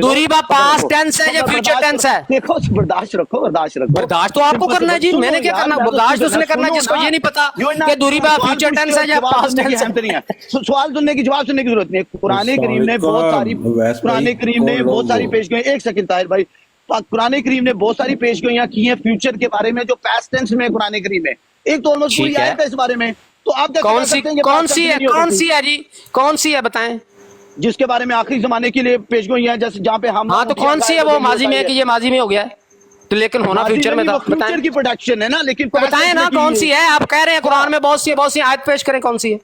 S5: دوریبا پاسٹ ٹینس ہے یا فیوچر ٹینس ہے؟
S1: دیکھو برداشت رکھو, برداشت رکھو.
S5: برداشت تو آپ کو کرنا ہے جی, میں نے کیا کرنا؟ برداشت اس نے کرنا ہے جس کو یہ نہیں پتا کہ دوریبا فیوچر ٹینس ہے یا پاسٹ ٹینس ہے.
S1: سوال سننے کی, جواب سننے کی ضرورت نہیں. قرآن کریم نے بہت ساری پیش گوئیاں. ایک سیکنڈ طاہر بھائی, قرآن کریم نے بہت ساری پیش گوئیاں کی ہیں فیوچر کے بارے میں جو پاسٹ ٹینس میں قرآن کریم میں. ایک تو آلموسٹ پوری آیت ہے اس بارے میں. تو آپ
S5: کون سی ہے جی, کون سی ہے بتائیں؟
S1: جس کے بارے میں آخری زمانے کے لیے پیش گوئیاں ہیں, جیسے جہاں پہ ہم.
S5: ہاں تو کون سی ہے وہ ماضی میں کہ یہ ماضی میں ہو گیا ہے تو لیکن ہونا فیوچر میں تھا؟
S1: فیوچر کی پروڈکشن ہے نا, لیکن
S5: بتائیں نا کون سی ہے. آپ کہہ رہے ہیں قرآن میں بہت سی آیت پیش کریں, کون سی ہے؟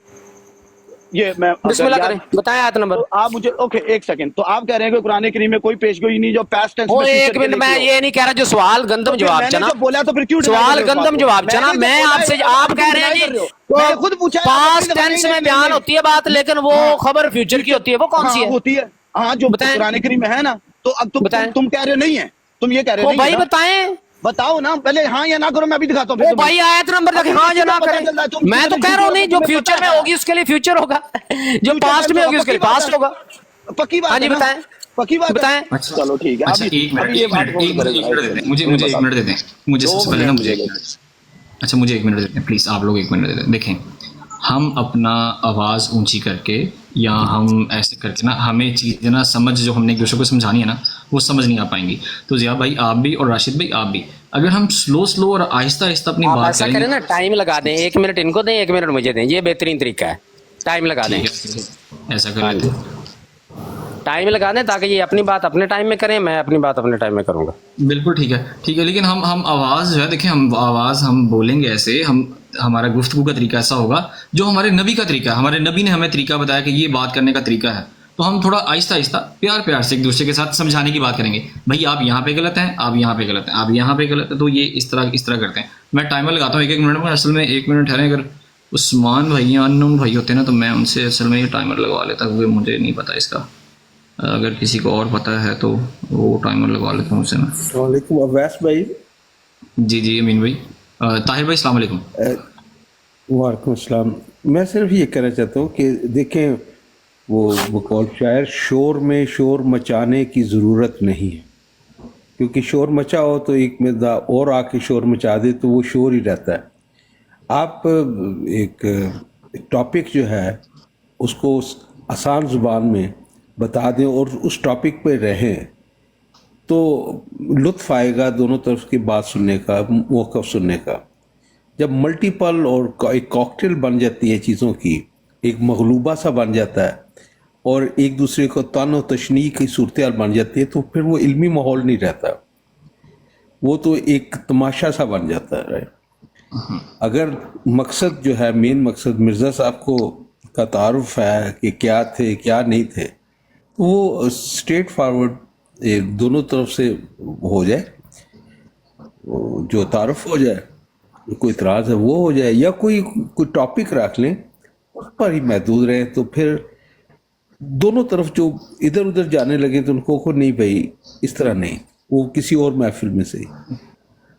S1: یہ میں
S5: بسم اللہ کریں, بتائیں آیت نمبر.
S1: آپ مجھے اوکے ایک سیکنڈ. تو آپ کہہ رہے ہیں کہ قرآن کریم میں کوئی پیش گوئی نہیں جو پاسٹ ٹینس میں.
S5: ایک منٹ, میں یہ نہیں کہہ رہا جو سوال گندم جواب جناب,
S1: بولا تو پھر کیوں
S5: سوال گندم جواب جناب. میں آپ سے, آپ کہہ رہے ہیں جی
S1: خود پوچھا
S5: پاسٹ ٹینس میں بیان ہوتی ہے بات, لیکن وہ خبر فیوچر کی ہوتی ہے, وہ کون سی ہے؟
S1: ہوتی ہے ہاں جو قرآن کریم میں ہے نا. تو اب تم کہہ رہے ہو نہیں ہے, تم یہ کہہ رہے ہو
S5: بھائی بتائیں,
S1: بتاؤ نا پہلے. ہاں یا نہ کرو, میں ابھی دکھاتا ہوں.
S5: بھائی آیت نمبر تک ہاں یا نہ کریں. میں تو کہہ رہا ہوں نہیں, جو فیوچر میں ہوگی اس کے لیے فیوچر ہوگا, جو پاسٹ میں ہوگی اس کے لیے پاسٹ ہوگا.
S1: پکی بات.
S5: ہاں جی بتائیں,
S1: پکی بات
S5: بتائیں.
S1: چلو ٹھیک ہے.
S2: ایک منٹ مجھے 1 منٹ دے دیں. مجھے سب سے پہلے نا مجھے مجھے 1 منٹ دے دیں پلیز. آپ لوگ 1 منٹ دے دیں. دیکھیں, ہم اپنا آواز اونچی کر کے یا ہم ایسے کر کے نا, ہمیں چیزیں نا سمجھ جو ہم نے ایک دوسرے کو سمجھانی ہے نا, وہ سمجھ نہیں آ پائیں گی. تو ضیاء بھائی آپ بھی اور راشد بھائی آپ بھی, اگر ہم سلو اور آہستہ اپنی بات
S5: ایسا کریں نا, ٹائم لگا دیں. 1 منٹ ان کو دیں, 1 منٹ مجھے دیں, یہ بہترین طریقہ ہے. ٹائم لگا دیں,
S2: ایسا کر لیتے
S5: ٹائم لگا دیں تاکہ یہ اپنی بات اپنے ٹائم میں کریں, میں اپنی بات اپنے ٹائم میں کروں گا.
S2: بالکل ٹھیک ہے. لیکن ہم آواز جو ہے, دیکھیں ہم آواز ہم بولیں گے ایسے, ہمارا گفتگو کا طریقہ ایسا ہوگا جو ہمارے نبی کا طریقہ ہے. ہمارے نبی نے ہمیں طریقہ بتایا کہ یہ بات کرنے کا طریقہ ہے. تو ہم تھوڑا آہستہ پیار سے ایک دوسرے کے ساتھ سمجھانے کی بات کریں گے. بھائی آپ یہاں پہ غلط ہیں, آپ یہاں پہ غلط ہیں, آپ یہاں پہ غلط ہیں, تو یہ اس طرح کرتے ہیں. میں ٹائمر لگاتا ہوں 1 منٹ میں. اصل میں 1 منٹ ٹھہریں, اگر عثمان بھائی یا انون بھائی ہوتے ہیں نا تو میں ان سے اصل میں یہ ٹائمر لگوا لیتا, کیونکہ مجھے نہیں پتا اس کا. اگر کسی کو اور پتہ ہے تو وہ ٹائمر لگوا لیتا ہوں اسے میں.
S7: السلام علیکم اویس بھائی.
S2: جی امین بھائی. طاہر بھائی السلام علیکم.
S7: وعلیکم السلام. میں صرف یہ کہنا چاہتا ہوں کہ دیکھیں, وہ بقول شاعر, شور میں شور مچانے کی ضرورت نہیں ہے, کیونکہ شور مچا ہو تو ایک مقدار اور آ کے شور مچا دے تو وہ شور ہی رہتا ہے. آپ ایک ٹاپک جو ہے اس کو آسان زبان میں بتا دیں اور اس ٹاپک پہ رہیں تو لطف آئے گا دونوں طرف کی بات سننے کا, موقف سننے کا. جب ملٹیپل اور ایک کاکٹیل بن جاتی ہے چیزوں کی, ایک مغلوبہ سا بن جاتا ہے اور ایک دوسرے کو طعن و تشنیع کی صورتحال بن جاتی ہے, تو پھر وہ علمی ماحول نہیں رہتا, وہ تو ایک تماشا سا بن جاتا ہے. اگر مقصد جو ہے, مین مقصد مرزا صاحب کو کا تعارف ہے کہ کیا تھے کیا نہیں تھے, وہ اسٹریٹ فارورڈ دونوں طرف سے ہو جائے, جو تعارف ہو جائے, کوئی اعتراض ہے وہ ہو جائے, یا کوئی ٹاپک رکھ لیں اس پر ہی محدود رہے. تو پھر دونوں طرف جو ادھر ادھر جانے لگے تو ان کو نہیں بھائی اس طرح نہیں, وہ کسی اور محفل میں سے,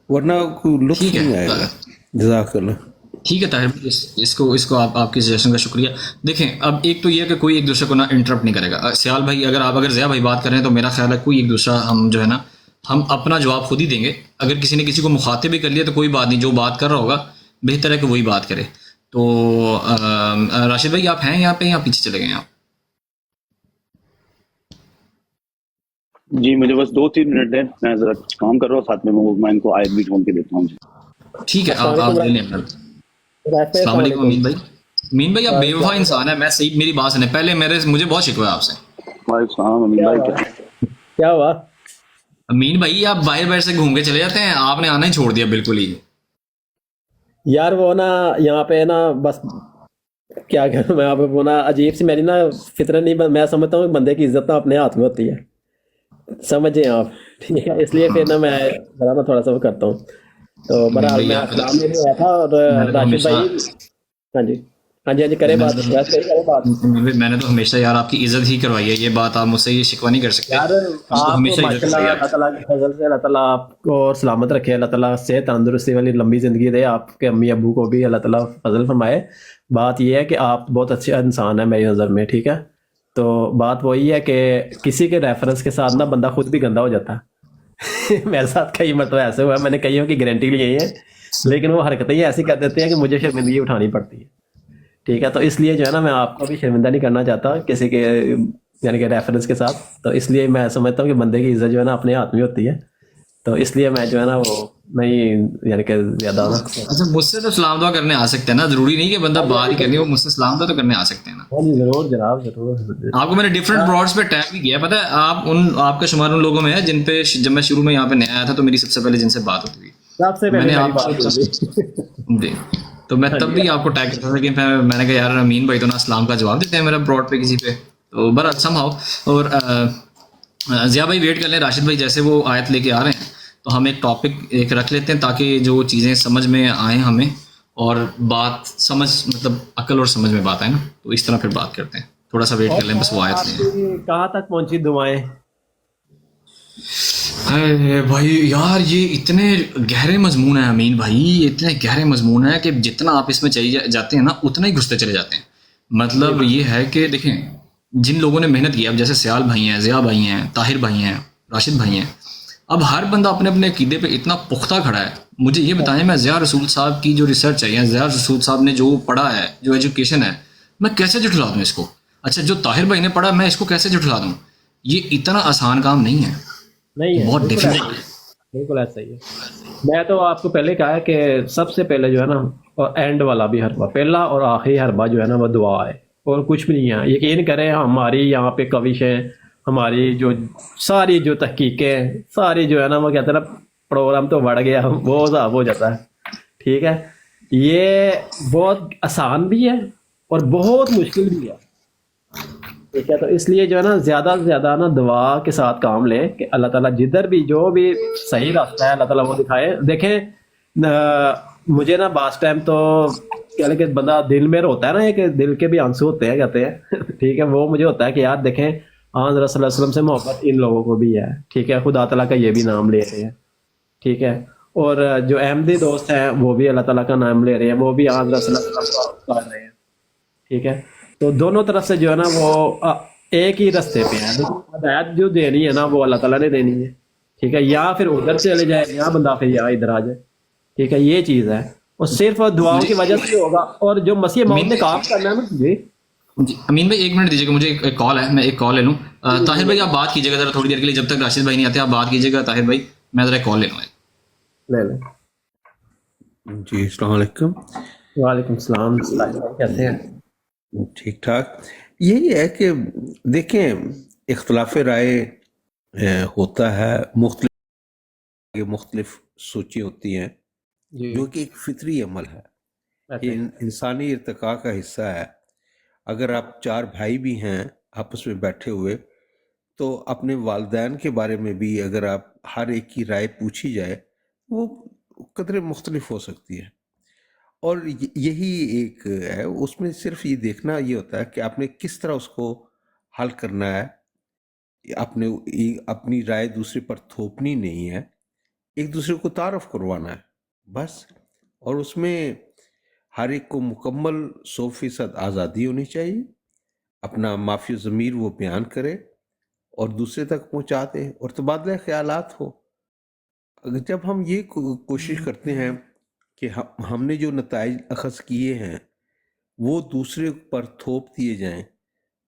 S7: ورنہ کوئی لطف نہیں آئے گا. جزاک اللہ.
S2: ٹھیک ہے طاہر بھائی، اس کو آپ کی سجیشن کا شکریہ. دیکھیں اب ایک تو یہ ہے کہ کوئی ایک دوسرے کو نہ انٹرپٹ نہیں کرے گا. سیال بھائی اگر ضیاء بھائی بات کر رہے ہیں تو میرا خیال ہے کوئی ایک دوسرا ہم جو ہے نا ہم اپنا جواب خود ہی دیں گے. اگر کسی نے کسی کو مخاطب بھی کر لیا تو کوئی بات نہیں، جو بات کر رہا ہوگا بہتر ہے کہ وہی بات کرے. تو راشد بھائی آپ ہیں یہاں پہ یا پیچھے چلے گئے آپ؟
S8: جی مجھے بس 2-3 منٹ دیں، میں ذرا کچھ کام کر رہا ہوں ساتھ میں ان کو آیت بھی ڈھونڈ کے دیتا ہوں.
S2: ٹھیک ہے
S9: السلام
S2: آپ
S9: علیکم
S2: لے لیں. السلام
S9: السلام
S2: علیکم امین بھائی. امین بھائی آپ بے وفا
S9: کیا
S2: انسان ہے. میں صحیح میری بات سنیں پہلے، مجھے بہت شکوہ ہے آپ سے.
S8: وعلیکم السلام امین بھائی.
S9: ہوا کیا ہوا؟
S2: امین بھائی آپ باہر سے گھوم کے چلے جاتے ہیں، آپ نے آنا ہی چھوڑ دیا بالکل ہی.
S9: یار وہ نا یہاں پہ نا بس کیا کروں میں، آپ وہ نا عجیب سی میری نا فطرت نہیں، میں سمجھتا ہوں کہ بندے کی عزت نا اپنے ہاتھ میں ہوتی ہے، سمجھیں آپ. ٹھیک ہے، اس لیے پھر نا میں ذرا نا تھوڑا سا وہ کرتا ہوں. تو
S2: امین
S9: بہرحال
S2: بھائی
S9: میں
S2: آپ
S9: اسلام میں بھی آیا تھا، اور
S2: میں نے تو
S9: راشد
S2: ہمیشہ
S9: بھائی. ہاں جی ہاں جی کرے
S2: میں
S9: بات،
S2: نے
S9: ویسے ہی کرے بات.
S2: میں نے تو ہمیشہ یار آپ کی عزت ہی کروائی ہے. یہ بات آپ مجھ سے یہ شکوہ نہیں کر سکتے.
S9: یار
S2: میں نے تو
S9: آپ
S2: ہمیشہ عزت
S9: ماشاء
S2: کرائی
S9: اللہ
S2: ہے
S9: اللہ
S2: آپ
S9: تعالیٰ کے فضل سے اللہ تعالیٰ آپ کو اور سلامت رکھے، اللہ تعالیٰ صحت تندرستی والی لمبی زندگی دے، آپ کے امی ابو کو بھی اللہ تعالیٰ فضل فرمائے. بات یہ ہے کہ آپ بہت اچھے انسان ہیں میری نظر میں. ٹھیک ہے، تو بات وہی ہے کہ کسی کے ریفرنس کے ساتھ نا بندہ خود بھی گندا ہو جاتا ہے. میرے ساتھ کئی مرتبہ ایسے ہوا ہے، میں نے کئیوں کی گارنٹی لی ہے، لیکن وہ حرکتیں ہی ایسی کر دیتے ہیں کہ مجھے شرمندگی اٹھانی پڑتی ہے. ٹھیک ہے، تو اس لیے جو ہے نا میں آپ کو بھی شرمندہ نہیں کرنا چاہتا کسی کے یعنی کہ ریفرنس کے ساتھ. تو اس لیے میں سمجھتا ہوں کہ بندے کی عزت جو ہے نا اپنے ہاتھ میں ہوتی ہے. تو اس لیے میں جو ہے نا وہ نہیں یعنی کہ زیادہ نا.
S2: اچھا مجھ سے تو سلام دعا کرنے آ سکتے ہیں نا، ضروری نہیں کہ بندہ بات ہی کرنی ہو، مجھ سے سلام دعا تو کرنے آ سکتے ہیں نا.
S9: ہاں جی ضرور جناب ضرور.
S2: آپ کو میں نے ڈفرینٹ براڈس پہ ٹیگ بھی کیا ہے. پتہ ہے آپ کا شمار ان لوگوں میں ہے جن پہ جب میں شروع میں یہاں پہ نیا آیا تھا تو میری سب سے پہلے جن سے بات ہوتی تھی
S9: سب سے
S2: میں
S9: پہلے
S2: نے
S9: میری
S2: آپ
S9: بات
S2: کو
S9: ہوئی.
S2: جی، تو میں تب بھی آپ کو ٹیگ کرتا تھا کہ میں نے کہا یار امین بھائی تو نا اسلام کا جواب دیتے ہیں میرا براڈ پہ کسی پہ. تو بر سم ہاؤ. اور ضیاء بھائی ویٹ کر لیں، راشد بھائی جیسے وہ آیت لے کے آ رہے ہیں تو ہم ایک ٹاپک ایک رکھ لیتے ہیں تاکہ جو چیزیں سمجھ میں آئیں ہمیں، اور بات سمجھ مطلب عقل اور سمجھ میں بات آئے نا، تو اس طرح پھر بات کرتے ہیں. تھوڑا سا ویٹ کر لیں بس وہ آیت
S9: آپ
S2: لیں.
S9: کی کہاں تک پہنچی دعائیں؟
S2: بھائی یار یہ اتنے گہرے مضمون ہیں امین بھائی، اتنے گہرے مضمون ہیں کہ جتنا آپ اس میں چلے جاتے ہیں نا اتنا ہی گھستے چلے جاتے ہیں. مطلب یہ ہے کہ دیکھیں جن لوگوں نے محنت کی، اب جیسے سیال بھائی ہیں، ضیاء بھائی ہیں، طاہر بھائی ہیں، راشد بھائی ہیں، اب ہر بندہ اپنے اپنے عقیدے پہ اتنا پختہ کھڑا ہے. مجھے یہ بتائیں میں ضیاء رسول صاحب کی جو ریسرچ ہے یا ضیاء رسول صاحب نے جو پڑھا ہے، جو ایجوکیشن ہے، میں کیسے جھٹلا دوں اس کو؟ اچھا جو طاہر بھائی نے پڑھا میں اس کو کیسے جھٹلا دوں؟ یہ اتنا آسان کام نہیں ہے،
S9: نہیں ہے،
S2: بہت
S9: بالکل
S2: ڈیفیکلٹ
S9: ایسا ہی
S2: ہے.
S9: ہے، بالکل ایسا ہی ہے. میں تو آپ کو پہلے کہا ہے کہ سب سے پہلے جو ہے نا اور اینڈ والا بھی حربہ، پہلا اور آخری حربہ جو ہے نا وہ دعا ہے اور کچھ بھی نہیں ہے. یقین کریں ہماری یہاں پہ کوششیں، ہماری جو ساری جو تحقیقیں ساری جو ہے نا وہ کہتے ہیں نا پروگرام تو بڑھ گیا، وہ صاحب ہو جاتا ہے. ٹھیک ہے، یہ بہت آسان بھی ہے اور بہت مشکل بھی ہے. ٹھیک ہے، تو اس لیے جو ہے نا زیادہ سے زیادہ نا دعا کے ساتھ کام لیں کہ اللہ تعالیٰ جدھر بھی جو بھی صحیح راستہ ہے اللہ تعالیٰ وہ دکھائے. دیکھیں مجھے نا بعض ٹائم تو کیا کہ بندہ دل میں ہوتا ہے نا، ایک دل کے بھی آنسو ہوتے ہیں کہتے ہیں. ٹھیک ہے، وہ مجھے ہوتا ہے کہ یار دیکھیں حضرت صلی اللہ علیہ وسلم سے محبت ان لوگوں کو بھی ہے. ٹھیک ہے، خدا تعالیٰ کا یہ بھی نام لے رہے ہیں. ٹھیک ہے، اور جو احمدی دوست ہیں وہ بھی اللہ تعالیٰ کا نام لے رہے ہیں، وہ بھی حضرت صلی اللہ علیہ وسلم کو پکار رہے ہیں. ٹھیک ہے، تو دونوں طرف سے جو ہے نا وہ ایک ہی رستے پہ ہے، لیکن ہدایت جو دینی ہے نا وہ اللہ تعالیٰ نے دینی ہے. ٹھیک ہے، یا پھر ادھر چلے جائے یا بندہ پھر یا ادھر آ جائے. ٹھیک ہے، یہ چیز ہے اور صرف دعاؤں کی وجہ سے ہوگا. اور جو مسیح موعود نے کام کرنا ہے نا جی
S2: امین بھائی ایک منٹ دیجیے گا، مجھے ایک کال ہے، میں ایک کال لے لوں. طاہر بھائی آپ بات کیجیے گا ذرا تھوڑی دیر کے لیے، جب تک راشد بھائی نہیں آتے آپ بات کیجیے گا. طاہر بھائی میں ذرا ایک کال لے لوں.
S9: لے لیں.
S7: جی السلام علیکم.
S9: وعلیکم السلام، کیسے ہیں؟
S7: ٹھیک ٹھاک. یہی ہے کہ دیکھیں اختلاف رائے ہوتا ہے، مختلف سوچیں ہوتی ہیں
S9: جی
S7: جو کہ ایک فطری عمل ہے،
S9: ایسا ہی.
S7: انسانی ارتقاء کا حصہ ہے. اگر آپ 4 بھائی بھی ہیں آپس میں بیٹھے ہوئے تو اپنے والدین کے بارے میں بھی اگر آپ ہر ایک کی رائے پوچھی جائے وہ قدرے مختلف ہو سکتی ہے. اور یہی ایک ہے، اس میں صرف یہ دیکھنا یہ ہوتا ہے کہ آپ نے کس طرح اس کو حل کرنا ہے. اپنی رائے دوسرے پر تھوپنی نہیں ہے، ایک دوسرے کو تعارف کروانا ہے بس. اور اس میں ہر ایک کو مکمل 100% آزادی ہونی چاہیے، اپنا معافی ضمیر وہ بیان کرے اور دوسرے تک پہنچا دے، اور تبادلہ خیالات ہو۔ اگر جب ہم یہ کوشش کرتے ہیں کہ ہم نے جو نتائج اخذ کیے ہیں وہ دوسرے پر تھوپ دیے جائیں،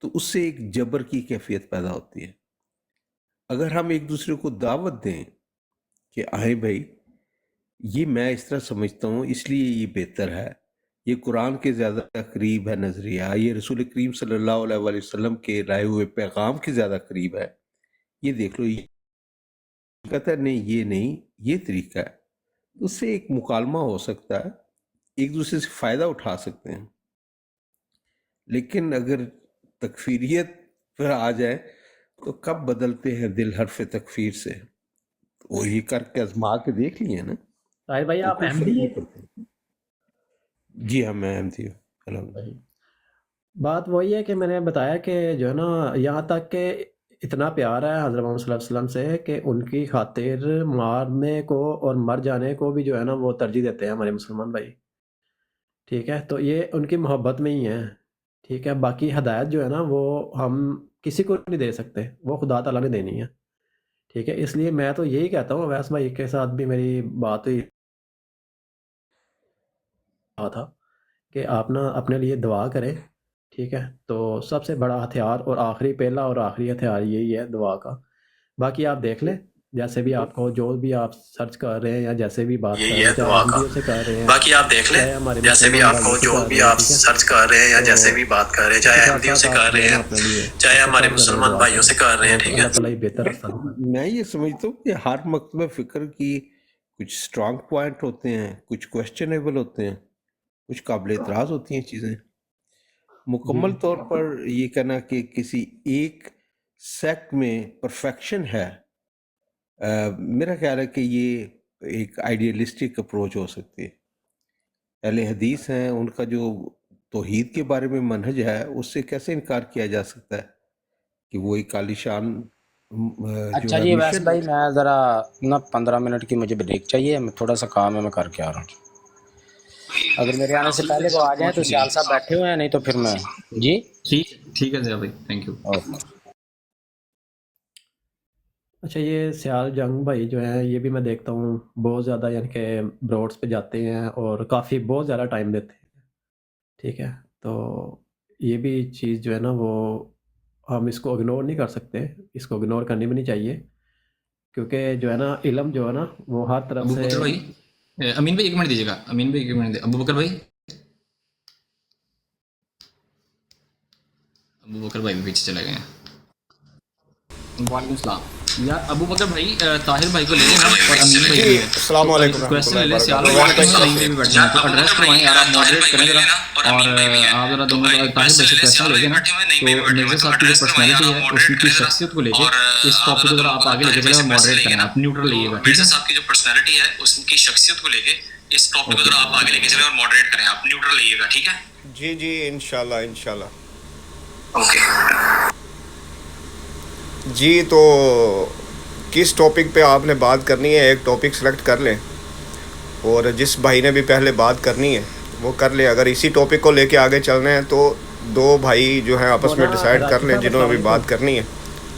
S7: تو اس سے ایک جبر کی کیفیت پیدا ہوتی ہے۔ اگر ہم ایک دوسرے کو دعوت دیں کہ آئیں بھائی، یہ میں اس طرح سمجھتا ہوں اس لیے یہ بہتر ہے، یہ قرآن کے زیادہ قریب ہے نظریہ، یہ رسول کریم صلی اللہ علیہ وآلہ وسلم کے لائے ہوئے پیغام کے زیادہ قریب ہے، یہ دیکھ لو، یہ کہتا ہے نہیں یہ نہیں، یہ طریقہ ہے، اس سے ایک مکالمہ ہو سکتا ہے، ایک دوسرے سے فائدہ اٹھا سکتے ہیں۔ لیکن اگر تکفیریت پر آ جائے تو کب بدلتے ہیں دل حرف تکفیر سے؟ وہ یہ کر کے آزما کے دیکھ لیے نا،
S9: طاہر بھائی
S7: تو
S9: آپ
S7: کوئی فرق
S9: احمدی
S7: نہیں
S9: ہیں؟
S7: پڑتا۔ جی ہاں میں احمدی ہوں الحمد للہ۔
S9: بات وہی ہے کہ میں نے بتایا کہ جو ہے نا یہاں تک کہ اتنا پیار ہے حضرت محمد صلی اللہ علیہ وسلم سے کہ ان کی خاطر مارنے کو اور مر جانے کو بھی جو ہے نا وہ ترجیح دیتے ہیں ہمارے مسلمان بھائی، ٹھیک ہے؟ تو یہ ان کی محبت میں ہی ہے، ٹھیک ہے؟ باقی ہدایت جو ہے نا وہ ہم کسی کو نہیں دے سکتے، وہ خدا تعالیٰ نے دینی ہے، ٹھیک ہے؟ اس لیے میں تو یہی کہتا ہوں، اویس بھائی کے ساتھ بھی میری بات ہوئی تھا کہ آپ نا اپنے لیے دعا کریں، ٹھیک ہے؟ تو سب سے بڑا ہتھیار اور آخری، پہلا اور آخری ہتھیار یہی ہے دعا کا۔ باقی آپ دیکھ لیں، جیسے بھی آپ کو جو بھی آپ سرچ کر رہے ہیں یا جیسے بھی بات کر رہے ہیں، چاہے ہندیوں سے کر رہے ہیں،
S2: باقی آپ دیکھ لیں،
S9: چاہے ہمارے
S2: جیسے بھی آپ کو جو بھی آپ سرچ کر رہے ہیں یا جیسے بھی بات کر رہے ہیں، چاہے احمدیوں سے کر رہے ہیں، چاہے ہمارے مسلمان بھائیوں سے کر رہے ہیں، ٹھیک ہے؟
S9: اللہ تعالیٰ بہتر راستہ دکھائے۔
S7: میں یہ سمجھتا ہوں کہ ہر مکتبہ فکر کی کچھ سٹرانگ پوائنٹ ہوتے ہیں، کچھ کویسچنیبل ہوتے ہیں، کچھ قابل اعتراض ہوتی ہیں چیزیں۔ مکمل طور پر یہ کہنا کہ کسی ایک سیکٹ میں پرفیکشن ہے، میرا خیال ہے کہ یہ ایک آئیڈیلسٹک اپروچ ہو سکتی ہے۔ اہل حدیث ہیں، ان کا جو توحید کے بارے میں منہج ہے اس سے کیسے انکار کیا جا سکتا ہے کہ وہ ایک عالیشان جو
S5: اچھا
S7: ہے
S5: جی ویس
S7: مشن۔
S5: بھائی، میں ذرا نا 15 منٹ کی مجھے بریک چاہیے، میں تھوڑا سا کام ہے، میں کر کے آ رہا ہوں۔ اگر میرے آنے سے پہلے وہ آ جائیں تو سیال صاحب بیٹھے ہوئے ہیں، نہیں تو پھر میں جی
S2: ٹھیک ہے ضیاء بھائی، تھینک یو۔
S5: اوکے۔
S9: اچھا، یہ سیال جنگ بھائی جو ہیں یہ بھی میں دیکھتا ہوں بہت زیادہ، یعنی کہ بروڈس پہ جاتے ہیں اور کافی بہت زیادہ ٹائم دیتے ہیں، ٹھیک ہے؟ تو یہ بھی چیز جو ہے نا وہ ہم اس کو اگنور نہیں کر سکتے، اس کو اگنور کرنی بھی نہیں چاہیے، کیونکہ جو ہے نا علم جو ہے نا وہ ہر طرف
S2: ابو
S9: سے۔
S2: بکر بھائی، امین بھائی ایک منٹ دیجیے گا، امین بھائی ایک منٹ دے، ابو بکر بھائی بھی پیچھے چلے گئے ہیں۔ وعلیکم السلام یار، ابو بکر بھائی طاہر بھائی کو لے لیں اور امین بھائی بھی ہے،
S10: السلام علیکم
S2: کویسچن لے لیں، سیال بھائی بھی بیٹھے ہیں، تو ایڈریس کروائیں یار، آپ ماڈریٹ کریں ذرا، اور آپ ذرا دونوں طاہر بھائی سے کویسچن لے کے نا، تو مرزا صاحب کی جو پرسنالٹی ہے اس کی شخصیت کو لے کے اس ٹاپک کو ذرا آپ آگے لے کے چلیں اور ماڈریٹ کریں، آپ نیوٹرل رہیے گا، ٹھیک ہے؟ صاحب کی جو پرسنالٹی ہے اس کی شخصیت کو لے کے اس ٹاپک کو ذرا آپ آگے لے کے چلیں اور ماڈریٹ کریں، آپ نیوٹرل رہیے گا، ٹھیک ہے؟
S10: جی جی انشاءاللہ۔
S2: اوکے
S10: جی، تو کس ٹاپک پہ آپ نے بات کرنی ہے؟ ایک ٹاپک سلیکٹ کر لیں، اور جس بھائی نے بھی پہلے بات کرنی ہے وہ کر لے۔ اگر اسی ٹاپک کو لے کے آگے چلنے ہیں تو دو بھائی جو ہیں آپس میں ڈیسائیڈ کر لیں جنہوں نے بھی بات کرنی ہے،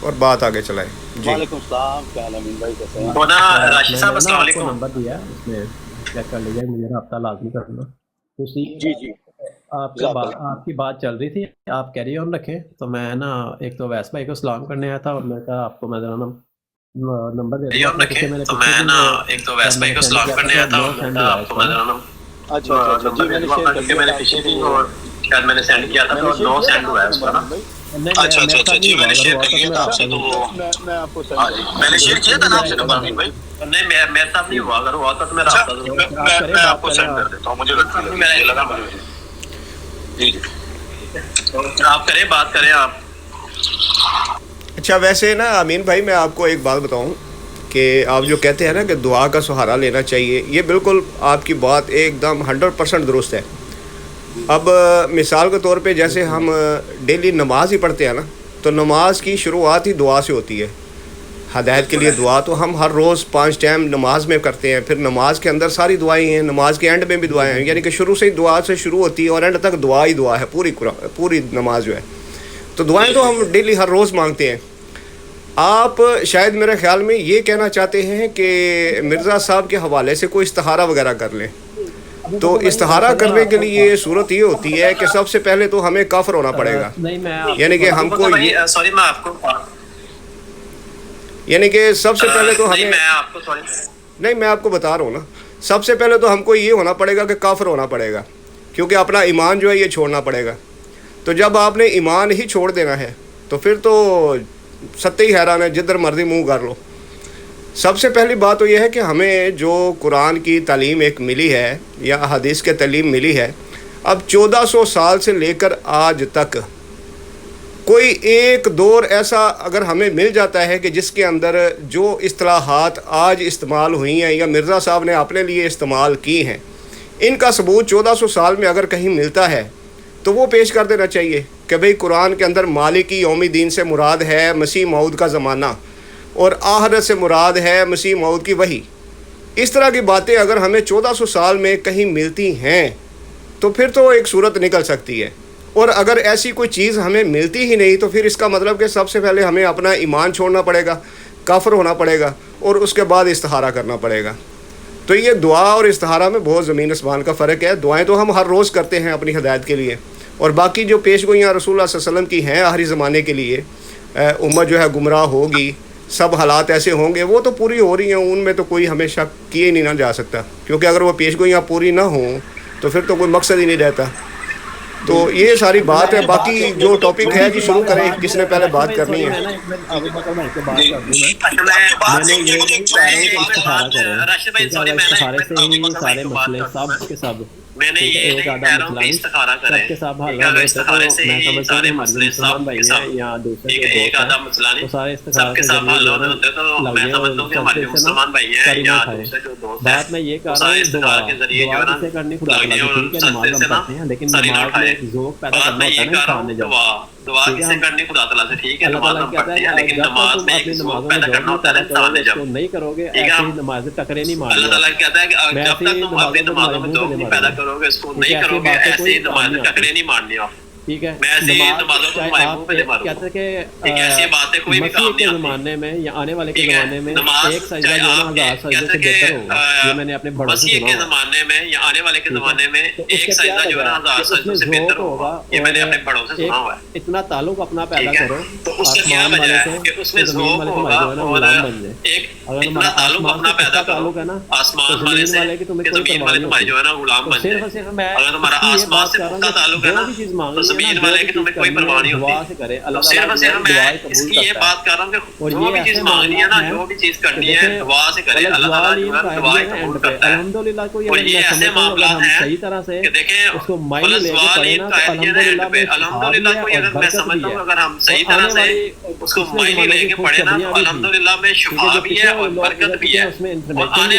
S10: اور بات آگے چلائیں۔ جی
S8: وعلیکم السلام، کیا حال ہے امین بھائی، کیسے ہیں؟
S2: راشد صاحب السلام
S9: آپ کو
S2: علیکم۔
S9: نمبر دیا ہے، اس میں چیک کر لیجیے، مجھے رابطہ لازمی کرنا۔ اسی
S8: جی
S9: آپ کی بات چل رہی تھی، آپ کیری آن رکھیں، تو میں نا ایک تو ویس بھائی کو سلام کرنے آیا تھا، اور میں کہا آپ کو میں ذرا نمبر دے دوں،
S2: تو میں نا ایک تو ویس بھائی کو سلام کرنے آیا تھا، اور میں کہا آپ کو میں ذرا
S8: اچھا جی، میں نے شیئر کر
S2: اور شاید میں نے سینڈ کیا تھا تو نو سینڈ ہوا ہے اس کا نا۔ اچھا جی، میں نے شیئر کر لیا تھا آپ سے، تو وہ
S8: میں آپ کو
S2: ہاں جی میں نے شیئر کیا تھا نا آپ سے نمبر امین بھائی، نہیں میرے ساتھ نہیں ہوا، اگر ہوا تھا تو میں رابطہ ضرور میں آپ کو سینڈ کر دیتا ہوں، مجھے لگا جی آپ کریں، بات کریں آپ۔
S10: اچھا، ویسے نا امین بھائی میں آپ کو ایک بات بتاؤں کہ آپ جو کہتے ہیں نا کہ دعا کا سہارا لینا چاہیے، یہ بالکل آپ کی بات ایک دم 100% درست ہے۔ اب مثال کے طور پہ جیسے ہم ڈیلی نماز ہی پڑھتے ہیں نا، تو نماز کی شروعات ہی دعا سے ہوتی ہے۔ ہدایت کے لیے دعا تو ہم ہر روز 5 ٹائم نماز میں کرتے ہیں، پھر نماز کے اندر ساری دعائیں ہیں، نماز کے اینڈ میں بھی دعائیں ہیں، یعنی کہ شروع سے ہی دعا سے شروع ہوتی ہے اور اینڈ تک دعا ہی دعا ہے پوری نماز جو ہے. تو دعائیں تو ہم ڈیلی ہر روز مانگتے ہیں. آپ شاید میرے خیال میں یہ کہنا چاہتے ہیں کہ مرزا صاحب کے حوالے سے کوئی استخارہ وغیرہ کر لیں. تو استخارہ کرنے کے لیے صورت یہ ہوتی ہے کہ سب سے پہلے تو ہمیں کافر ہونا پڑے گا، یعنی کہ ہم کو یعنی کہ سب سے پہلے تو ہمیں نہیں، میں آپ کو بتا رہا ہوں نا، سب سے پہلے تو ہم کو یہ ہونا پڑے گا کہ کافر ہونا پڑے گا، کیونکہ اپنا ایمان جو ہے یہ چھوڑنا پڑے گا. تو جب آپ نے ایمان ہی چھوڑ دینا ہے تو پھر تو ستے ہی حیران ہے، جدھر مرضی منہ کر لو. سب سے پہلی بات تو یہ ہے کہ ہمیں جو قرآن کی تعلیم ایک ملی ہے یا حدیث کی تعلیم ملی ہے، اب 1400 سال سے لے کر آج تک کوئی ایک دور ایسا اگر ہمیں مل جاتا ہے کہ جس کے اندر جو اصطلاحات آج استعمال ہوئی ہیں یا مرزا صاحب نے اپنے لیے استعمال کی ہیں، ان کا ثبوت 1400 سال میں اگر کہیں ملتا ہے تو وہ پیش کر دینا چاہیے کہ بھئی قرآن کے اندر مالکی یوم الدین سے مراد ہے مسیح موعود کا زمانہ اور آخرت سے مراد ہے مسیح موعود کی وحی. اس طرح کی باتیں اگر ہمیں 1400 سال میں کہیں ملتی ہیں تو پھر تو ایک صورت نکل سکتی ہے. اور اگر ایسی کوئی چیز ہمیں ملتی ہی نہیں تو پھر اس کا مطلب کہ سب سے پہلے ہمیں اپنا ایمان چھوڑنا پڑے گا، کافر ہونا پڑے گا اور اس کے بعد استخارہ کرنا پڑے گا. تو یہ دعا اور استخارہ میں بہت زمین آسمان کا فرق ہے. دعائیں تو ہم ہر روز کرتے ہیں اپنی ہدایت کے لیے، اور باقی جو پیش گوئیاں رسول اللہ صلی اللہ علیہ وسلم کی ہیں آخری زمانے کے لیے، امت جو ہے گمراہ ہوگی، سب حالات ایسے ہوں گے، وہ تو پوری ہو رہی ہیں، ان میں تو کوئی ہمیں شک کیے ہی نہیں نہ جا سکتا، کیونکہ اگر وہ پیش گوئیاں پوری نہ ہوں تو پھر تو کوئی مقصد ہی نہیں رہتا. تو یہ ساری بات ہے. باقی جو ٹاپک ہے جی شروع کریں، کس نے پہلے بات کرنی ہے؟
S11: میں نے یہ کہہ رہا ہوں کہ استخارہ کریں، اگر استخارے سے ہی سارے مسئلے سب کے سب ایک آدھا مسئلہ نہیں سب کے ساتھ حل ہوتے تو میں سمجھتا ہوں کہ ہمارے مسلمان بھائی ہیں یا دوسرے جو دوست ہیں وہ سارے استخارہ کے ذریعے جو ہے نا لگے اور سجدے سے نا سری نہ اٹھائے. بات میں یہ کہہ رہا ہوں دعا کسے کرنی خدا تعالیٰ سے، ٹھیک ہے نماز ہم پڑھتے ہیں، لیکن نماز میں ایک ذوق پیدا کرنا ہوتا ہے انسان نے. جب
S9: نہیں کرو گے
S11: ٹھیک ہے اللہ تعالیٰ کہتا ہے کہ جب تک تم اپنی نمازوں میں ذوق نہیں پیدا کرو گے، اس کو نہیں کرو گے، ایسے ہی نمازیں ٹکرے نہیں مارنی آپ.
S9: ٹھیک ہے،
S11: میں ایسے ہی نمازوں کو محبوب پہ ماروں.
S9: کہتے ہیں کہ
S11: ایسی باتیں کوئی بھی کام
S9: کے
S11: نہیں
S9: زمانے میں یا آنے والے کے
S11: ٹھیک ہے.
S9: زمانے میں
S11: نماز
S9: ایک سجدہ جو ہے نا 1000 سجدے سے بہتر ہوگا. یہ میں نے اپنے بڑوں سے
S11: مسیح
S9: سنا
S11: کے
S9: ہوا.
S11: زمانے میں یا آنے والے کے زمانے میں ایک سجدہ جو ہے نا 1000 سجدوں سے بہتر ہوگا. یہ میں نے اپنے بڑوں سے سنا ہوا ہے.
S9: اتنا تعلق اپنا پیدا
S11: ٹھیک ہے،
S9: کرو
S11: تو اس کا کیا وجہ ہے کہ اس میں ذوق ہوگا اور ایک اتنا تعلق اپنا پیدا کرو آسمان والے سے کہ زمین والے تمہارے جو ہے نا غلام بن جائے. اگر تمہارا آسمان سے پختہ تعلق ہے نا تو زمین والے کی تمہیں کوئی پرواہ نہیں ہوتی. صرف صرف میں اس کی یہ بات کر رہا ہوں کہ جو بھی چیز مانگنی ہے نا، جو بھی چیز کرنی ہے دعا سے کرے. اللہ تعالیٰ جو ہے دعا قبول کرتا ہے. اور یہ ایسے معاملات ہیں کہ دیکھیں الحمدللہ کوئی اگر میں سمجھتا ہوں اگر ہم صحیح طرح سے اس کو معنی لے کے پڑھے نا تو الحمدللہ میں شفا بھی ہے اور برکت بھی ہے. اور آنے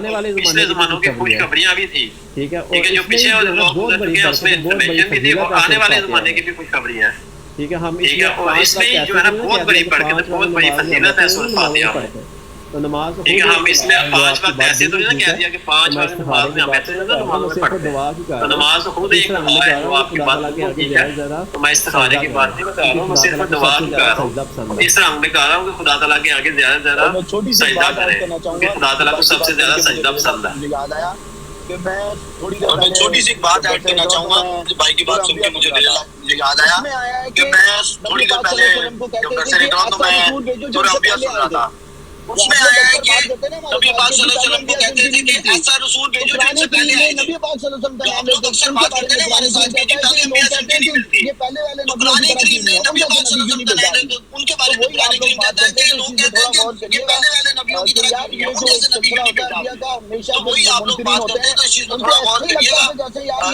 S11: والے پچھلے زمانوں کی خوشخبریاں بھی تھی. ٹھیک ہے، جو پیچھے لوگ گزر چکے ہیں اس میں انفارمیشن بھی تھی، اور آنے والے زمانے کی بھی خوشخبریاں ہیں.
S9: ٹھیک ہے، ہم
S11: اور اس میں جو ہے نا بہت بڑی برکت، بہت بڑی فضیلت ہے سورۃ فاتحہ میں.
S9: تو نماز
S11: ٹھیک ہے، ہم اس میں 5 وقت ایسے تو نہیں کہہ دیا کہ 5 وقت نماز میں ہم ایسے نہیں نمازوں میں پڑھتے ہیں. تو نماز خود ایک دعا ہے جو آپ کی بات ٹھیک ہے. تو میں استخارے کی بات نہیں بتا رہا ہوں، میں صرف دعا کی کہہ رہا ہوں. اس طرح میں کہہ رہا ہوں کہ خدا تعالیٰ کے آگے زیادہ سے زیادہ سجدہ کریں، کیونکہ خدا تعالیٰ کو سب سے زیادہ سجدہ پسند ہے.
S1: کہ میں چھوٹی سی بات ایڈ کرنا چاہوں گا. بھائی کی بات سن کے مجھے یاد آیا کہ میں تھوڑی دیر پہلے جب گھر سے نکلا تو میں سورہ انبیاء سن رہا تھا. اس میں آیا ہے کہ نبی پاک صلی اللہ علیہ وسلم کو کہتے تھے کہ ایسا رسول بھیجو جو ان سے پہلے آئے تھے. تو آپ لوگ اکثر بات کرتے ہیں ہمارے ساتھ کہ پہلے انبیاء سے نہیں ملتی. تو قرآن کریم نے نبی پاک صلی اللہ علیہ وسلم ان کے بارے میں قرآن کریم کہتا ہے کہ لوگ کہتے ہیں کہ یہ پہلے والے نبیوں کی طرح نہیں ہے، ان جیسے نبی نہیں بھیجا. تو وہی آپ لوگ بات کرتے ہیں تو اس چیز کو تھوڑا غور کریے گا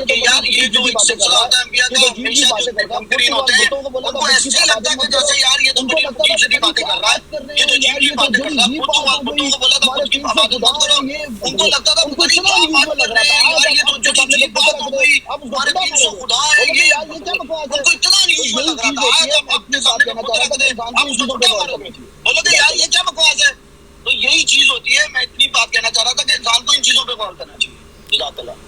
S1: کہ یار یہ جو سلسلہ ہوتا ہے انبیاء کا ہمیشہ جو منکرین ہوتے ہیں ان کو ایسے لگتا ہے کہ جیسے یار یہ تو بڑی عجیب سی باتیں کر رہا ہے، یہ تو عجیب سی باتیں کر رہا ہے. بتوں کو بولا تھا خود کی عبادت مت کرو. ان کو لگتا تھا پتہ نہیں کیا بات کر رہے ہیں یار, یہ تو جو عجیب بات ہو گئی, ہمارے 300 خدا ہے یہ, ان کو اتنا انیوژل لگ رہا تھا. آج ہم اپنے سامنے کو پتہ رکھ دیں, ہم اس کو کیا مانو گے, بولو گے یار یہ کیا بکواس ہے. تو یہی چیز ہوتی ہے. میں اتنی بات کہنا چاہ رہا تھا کہ انسان کو ان چیزوں پہ غور کرنا چاہیے.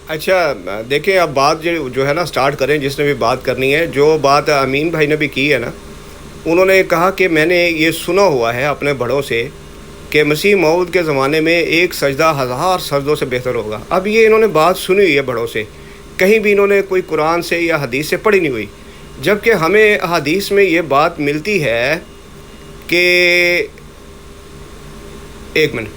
S10: اچھا دیکھیں, اب بات جو ہے نا سٹارٹ کریں, جس نے بھی بات کرنی ہے. جو بات امین بھائی نے بھی کی ہے نا, انہوں نے کہا کہ میں نے یہ سنا ہوا ہے اپنے بڑوں سے کہ مسیح موعود کے زمانے میں ایک سجدہ 1000 سجدوں سے بہتر ہوگا. اب یہ انہوں نے بات سنی ہوئی ہے بڑوں سے, کہیں بھی انہوں نے کوئی قرآن سے یا حدیث سے پڑھی نہیں ہوئی, جبکہ ہمیں حدیث میں یہ بات ملتی ہے کہ ایک منٹ,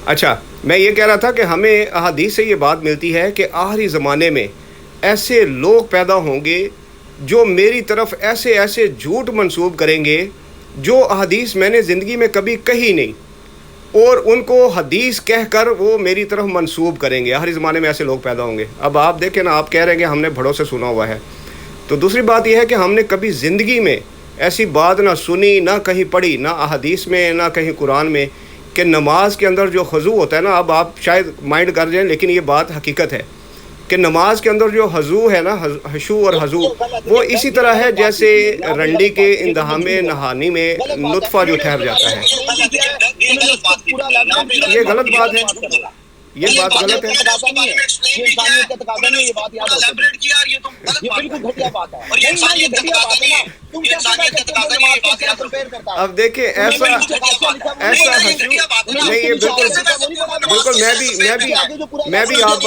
S10: اچھا میں یہ کہہ رہا تھا کہ ہمیں احادیث سے یہ بات ملتی ہے کہ آخری زمانے میں ایسے لوگ پیدا ہوں گے جو میری طرف ایسے ایسے جھوٹ منسوب کریں گے جو احادیث میں نے زندگی میں کبھی کہی نہیں, اور ان کو حدیث کہہ کر وہ میری طرف منسوب کریں گے. آخری زمانے میں ایسے لوگ پیدا ہوں گے. اب آپ دیکھیں نا, آپ کہہ رہے ہیں کہ ہم نے بڑوں سے سنا ہوا ہے, تو دوسری بات یہ ہے کہ ہم نے کبھی زندگی میں ایسی بات نہ سنی, نہ کہیں پڑھی, نہ احادیث میں نہ کہیں قرآن میں, کہ نماز کے اندر جو خضوع ہوتا ہے نا, اب آپ شاید مائنڈ کر جائیں لیکن یہ بات حقیقت ہے کہ نماز کے اندر جو حضو ہے نا, حشو اور حضو, وہ اسی طرح ہے جیسے رنڈی کے اندہام نہانی میں نطفہ جو ٹھہر جاتا ہے. یہ غلط بات ہے, یہ بات غلط ہے. اب دیکھیں ایسا حشو نہیں, یہ بالکل میں بھی آپ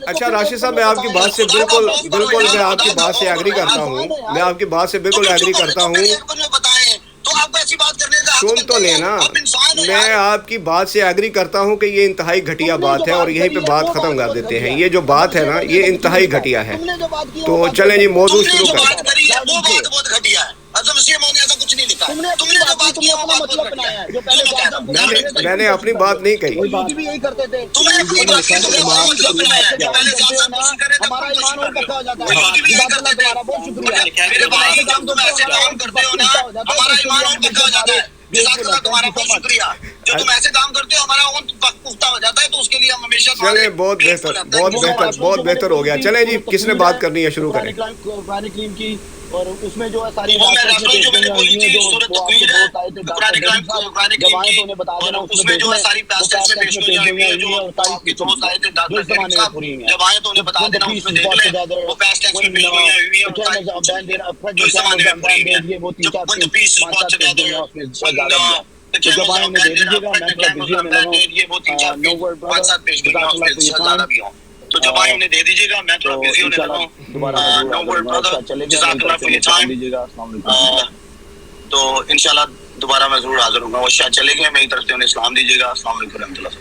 S10: اچھا راشد صاحب, میں آپ کی بات سے بالکل میں آپ کی بات سے ایگری کرتا ہوں, میں آپ کی بات سے بالکل ایگری کرتا ہوں. سن تو لینا, میں آپ کی بات سے ایگری کرتا ہوں کہ یہ انتہائی گھٹیا بات ہے, اور یہیں پہ بات ختم کر دیتے ہیں. یہ جو بات ہے نا, یہ انتہائی گھٹیا ہے. تو چلیں جی, موضوع شروع کریں. میں نے اپنی بات نہیں کہی. چلیں, بہت بہتر ہو گیا. چلیں جی, کس نے بات کرنی ہے شروع کریں.
S1: قرآن کریم کی, اور اس میں جو ہے ساری تو جب آئے انہیں دے دیجیے گا, میں تھوڑا بزی ہونے لگا ہوں. تو انشاءاللہ دوبارہ میں ضرور حاضر ہوں گا. وہ شاید چلے گئے, میری طرف سے انہیں سلام دیجیے گا. السلام علیکم ورحمۃ اللہ.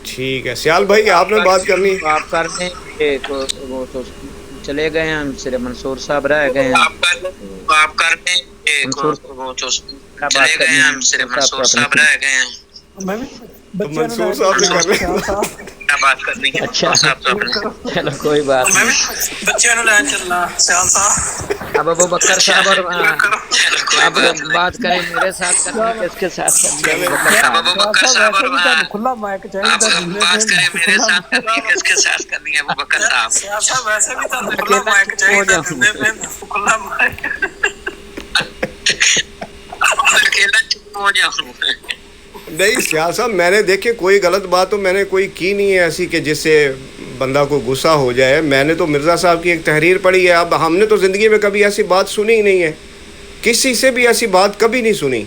S10: ٹھیک ہے سیال بھائی, آپ نے بات کرنی.
S4: آپ کرنے وہ تو چلے گئے ہیں, صرف منصور صاحب رہ گئے ہیں.
S11: آپ کرنے وہ تو چلے گئے ہیں, صرف منصور صاحب رہ گئے ہیں.
S10: منصور صاحب سے کر رہے ہیں
S11: بات کرنی ہے.
S4: اچھا چلو کوئی بات نہیں.
S11: بچے نو لین چلنا سیال صاحب.
S4: اب ابو بکر صاحب اور اب بات کریں میرے ساتھ کریں, کس کے ساتھ کریں.
S11: ابو بکر صاحب اور کھلا مائک چاہیے. بات کریں میرے ساتھ کرنی ہے, کس کے ساتھ کرنی ہے ابو بکر صاحب. سیال صاحب ویسے بھی تو کھلا مائک چاہیے, کھلا مائک اکیلا ہو جاؤں.
S10: نہیں سیال صاحب, میں نے دیکھے کوئی غلط بات تو میں نے کوئی کی نہیں ہے ایسی کہ جس سے بندہ کو غصہ ہو جائے. میں نے تو مرزا صاحب کی ایک تحریر پڑھی ہے. اب ہم نے تو زندگی میں کبھی ایسی بات سنی ہی نہیں ہے, کسی سے بھی ایسی بات کبھی نہیں سنی.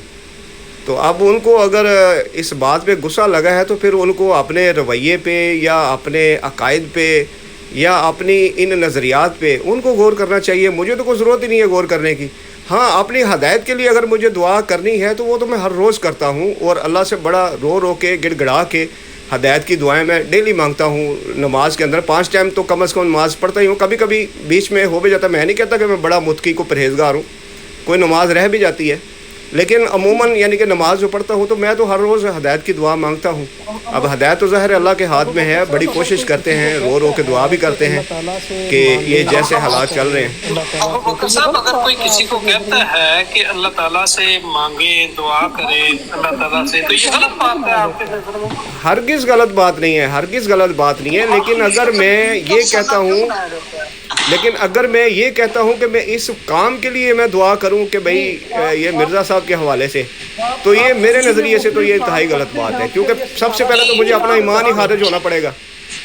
S10: تو اب ان کو اگر اس بات پہ غصہ لگا ہے تو پھر ان کو اپنے رویے پہ یا اپنے عقائد پہ یا اپنی ان نظریات پہ ان کو غور کرنا چاہیے. مجھے تو کوئی ضرورت ہی نہیں ہے غور کرنے کی. ہاں, اپنی ہدایت کے لیے اگر مجھے دعا کرنی ہے تو وہ تو میں ہر روز کرتا ہوں, اور اللہ سے بڑا رو کے گڑ گڑا کے ہدایت کی دعائیں میں ڈیلی مانگتا ہوں. نماز کے اندر 5 ٹائم تو کم از کم نماز پڑھتا ہی ہوں. کبھی کبھی بیچ میں ہو بھی جاتا ہے. میں نہیں کہتا کہ میں بڑا متقی کو پرہیزگار ہوں, کوئی نماز رہ بھی جاتی ہے, لیکن عموماً یعنی کہ نماز جو پڑھتا ہوں تو میں تو ہر روز ہدایت کی دعا مانگتا ہوں. اب ہدایت تو ظاہر اللہ کے ہاتھ میں ہے, بڑی کوشش کرتے ہیں, رو رو کے دعا بھی کرتے ہیں کہ یہ جیسے حالات چل رہے ہیں.
S11: ابو بکر صاحب اگر کوئی کسی کو کہتا ہے کہ اللہ تعالیٰ سے مانگے, دعا کرے اللہ تعالیٰ سے, تو یہ غلط بات ہے آپ کے نظر میں؟
S10: ہرگز غلط بات نہیں ہے, ہرگز غلط بات نہیں ہے. لیکن اگر میں یہ کہتا ہوں کہ میں اس کام کے لیے میں دعا کروں کہ بھئی یہ مرزا صاحب کے حوالے سے, تو یہ میرے نظریے سے تو یہ انتہائی غلط بات ہے, کیونکہ سب سے پہلے تو مجھے اپنا ایمان ہی خارج ہونا پڑے گا.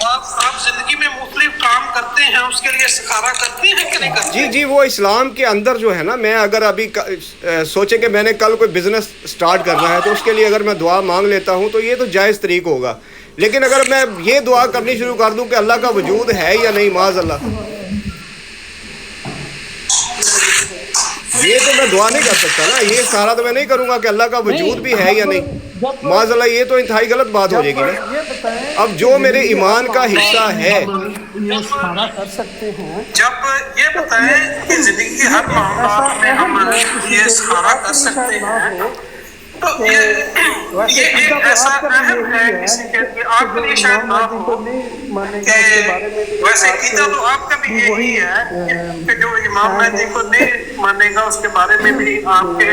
S11: آپ زندگی میں مختلف کام کرتے ہیں, اس کے لیے استخارہ کرتے ہیں کہ نہیں کرتے؟
S10: جی وہ اسلام کے اندر جو ہے نا, میں اگر ابھی سوچیں کہ میں نے کل کوئی بزنس سٹارٹ کرنا ہے تو اس کے لیے اگر میں دعا مانگ لیتا ہوں تو یہ تو جائز طریق ہوگا. لیکن اگر میں یہ دعا کرنی شروع کر دوں کہ اللہ کا وجود ہے یا نہیں, معاذ اللہ, یہ تو میں دعا نہیں کر سکتا نا. یہ سارا تو میں نہیں کروں گا کہ اللہ کا وجود بھی ہے یا نہیں, معاذ اللہ, یہ تو انتہائی غلط بات ہو جائے گی نا. اب جو میرے ایمان کا حصہ ہے,
S11: جب یہ بتائیں کہ زندگی کے ہر معاملات میں ہم یہ استخارہ کر سکتے ہیں, تو یہ ایک ایسا اہم ہے کسی کے آپ کے لیے شاید نہ ہو کہ ویسے عقیدہ تو آپ کا بھی یہی ہے کہ جو امام مہدی کو نہیں مانے گا اس کے بارے میں بھی آپ کے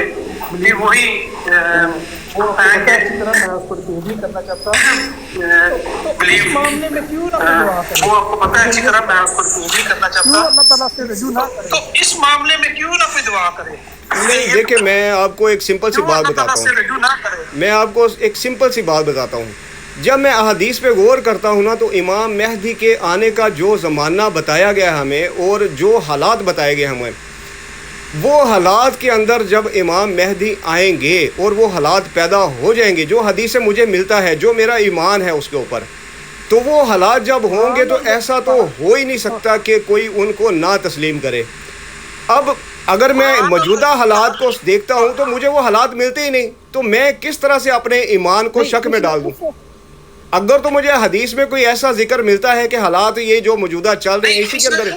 S11: بھی وہی وہ آپ کو پتہ ہے اچھی طرح میں اس پر بھی کرنا چاہتا ہوں, تو اس معاملے میں کیوں نہ کوئی دعا کرے؟
S10: نہیں دیکھیں, میں آپ کو ایک سمپل سی بات بتاتا ہوں. جب میں احادیث پہ غور کرتا ہوں نا, تو امام مہدی کے آنے کا جو زمانہ بتایا گیا ہمیں اور جو حالات بتائے گئے ہمیں, وہ حالات کے اندر جب امام مہدی آئیں گے اور وہ حالات پیدا ہو جائیں گے جو حدیث سے مجھے ملتا ہے, جو میرا ایمان ہے اس کے اوپر, تو وہ حالات جب ہوں گے تو ایسا تو ہو ہی نہیں سکتا کہ کوئی ان کو نہ تسلیم کرے. اب اگر میں موجودہ حالات کو دیکھتا ہوں تو مجھے وہ حالات ملتے ہی نہیں, تو میں کس طرح سے اپنے ایمان کو شک میں ڈال دوں؟ اگر تو مجھے حدیث میں کوئی ایسا ذکر ملتا ہے کہ حالات یہ جو موجودہ چل رہے ہیں اسی کے اندر,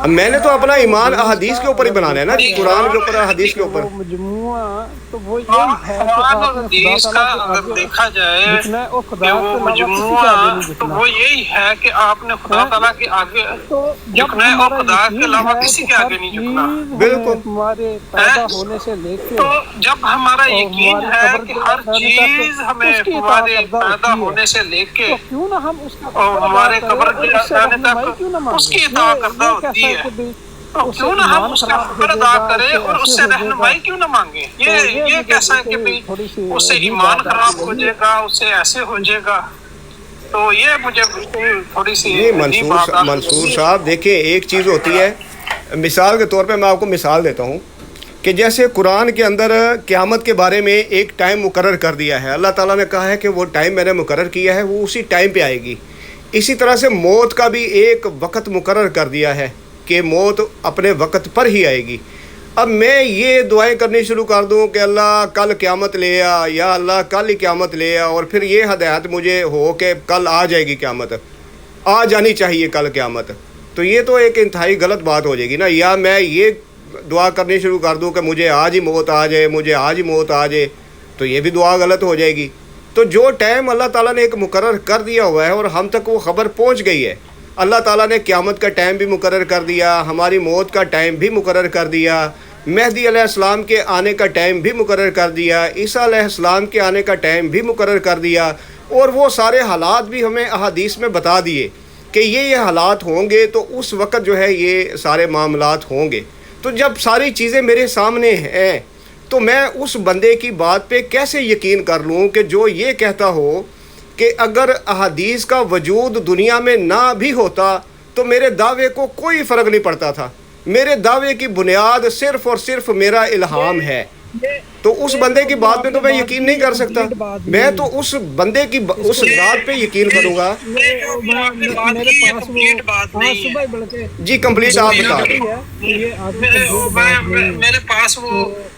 S10: میں نے تو اپنا ایمان احادیث کے اوپر ہی بنانا ہے نا, قرآن کے اوپر, حدیث کے اوپر.
S11: قرآن اور حدیث کا اگر دیکھا جائے کہ وہ مجموعہ, تو وہ یہی ہے کہ آپ نے خدا تعالیٰ کے آگے جھکنا ہے اور خدا کے علاوہ کسی کے آگے نہیں جھکنا.
S10: بالکل.
S11: تو جب ہمارا یقین ہے کہ ہر چیز ہمیں ہمارے پیدا ہونے سے لے کے اور ہمارے قبر کے آنے تک اس کی اطاعت کردہ ہوتی ہے, تو کیوں نہ ہم اس کا شکر ادا کریں اور اس سے رہنمائی کیوں نہ مانگیں؟ یہ کیسا ہے کہ اس سے ایمان خراب ہو جائے گا, اس سے ایسے ہو جائے گا, تو یہ مجھے تھوڑی سی
S10: منصور صاحب دیکھیں, ایک چیز ہوتی ہے, مثال کے طور پہ میں آپ کو مثال دیتا ہوں کہ جیسے قرآن کے اندر قیامت کے بارے میں ایک ٹائم مقرر کر دیا ہے, اللہ تعالیٰ نے کہا ہے کہ وہ ٹائم میں نے مقرر کیا ہے, وہ اسی ٹائم پہ آئے گی. اسی طرح سے موت کا بھی ایک وقت مقرر کر دیا ہے کہ موت اپنے وقت پر ہی آئے گی. اب میں یہ دعائیں کرنی شروع کر دوں کہ اللہ کل قیامت لے آ, یا اللہ کل ہی قیامت لے آ, اور پھر یہ ہدایت مجھے ہو کہ کل آ جائے گی قیامت, آ جانی چاہیے کل قیامت, تو یہ تو ایک انتہائی غلط بات ہو جائے گی نا. یا میں یہ دعا کرنی شروع کر دوں کہ مجھے آج ہی موت آ جائے, مجھے آج ہی موت آ جائے, تو یہ بھی دعا غلط ہو جائے گی. تو جو ٹائم اللہ تعالیٰ نے ایک مقرر کر دیا ہوا ہے اور ہم تک وہ خبر پہنچ گئی ہے, اللہ تعالیٰ نے قیامت کا ٹائم بھی مقرر کر دیا, ہماری موت کا ٹائم بھی مقرر کر دیا, مہدی علیہ السلام کے آنے کا ٹائم بھی مقرر کر دیا, عیسیٰ علیہ السلام کے آنے کا ٹائم بھی مقرر کر دیا, اور وہ سارے حالات بھی ہمیں احادیث میں بتا دیے کہ یہ حالات ہوں گے, تو اس وقت جو ہے یہ سارے معاملات ہوں گے. تو جب ساری چیزیں میرے سامنے ہیں تو میں اس بندے کی بات پہ کیسے یقین کر لوں کہ جو یہ کہتا ہو کہ اگر احادیث کا وجود دنیا میں نہ بھی ہوتا تو میرے دعوے کو کوئی فرق نہیں پڑتا تھا, میرے دعوے کی بنیاد صرف اور صرف میرا الہام ہے, تو اس بندے کی بات پہ تو میں یقین نہیں کر سکتا. میں تو اس بندے کی اس ذات پہ یقین کروں گا. جی کمپلیٹ آپ بتا دیں.
S11: میرے پاس وہ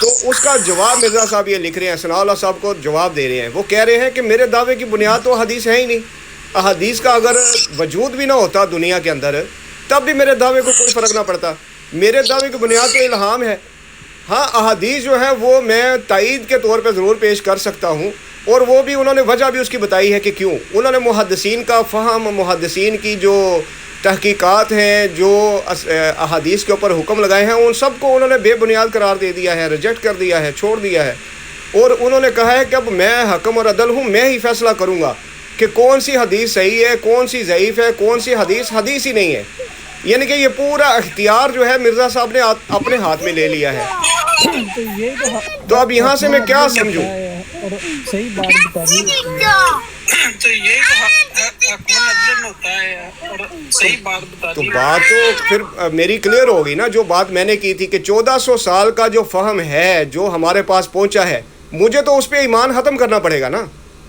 S10: تو اس کا جواب مرزا صاحب یہ لکھ رہے ہیں، ثناء اللہ صاحب کو جواب دے رہے ہیں. وہ کہہ رہے ہیں کہ میرے دعوے کی بنیاد تو حدیث ہے ہی نہیں. احادیث کا اگر وجود بھی نہ ہوتا دنیا کے اندر تب بھی میرے دعوے کو کوئی فرق نہ پڑتا. میرے دعوے کی بنیاد تو الہام ہے. ہاں احادیث جو ہے وہ میں تائید کے طور پہ ضرور پیش کر سکتا ہوں، اور وہ بھی انہوں نے وجہ بھی اس کی بتائی ہے کہ کیوں. انہوں نے محدثین کا فہم، محدثین کی جو تحقیقات ہیں، جو احادیث کے اوپر حکم لگائے ہیں، ان سب کو انہوں نے بے بنیاد قرار دے دیا ہے، ریجیکٹ کر دیا ہے، چھوڑ دیا ہے. اور انہوں نے کہا ہے کہ اب میں حکم اور عدل ہوں، میں ہی فیصلہ کروں گا کہ کون سی حدیث صحیح ہے، کون سی ضعیف ہے، کون سی حدیث حدیث ہی نہیں ہے. یعنی کہ یہ پورا اختیار جو ہے مرزا صاحب نے اپنے ہاتھ میں لے لیا ہے. تو اب یہاں سے میں کیا سمجھوں؟
S6: صحیح بات بتا رہی
S11: تو یہ ہوتا ہے اور صحیح بات بتا
S10: تو بات تو پھر میری کلیئر ہوگی نا. جو بات میں نے کی تھی کہ 1400 سال کا جو فہم ہے جو ہمارے پاس پہنچا ہے، مجھے تو اس پہ ایمان ختم کرنا پڑے گا نا.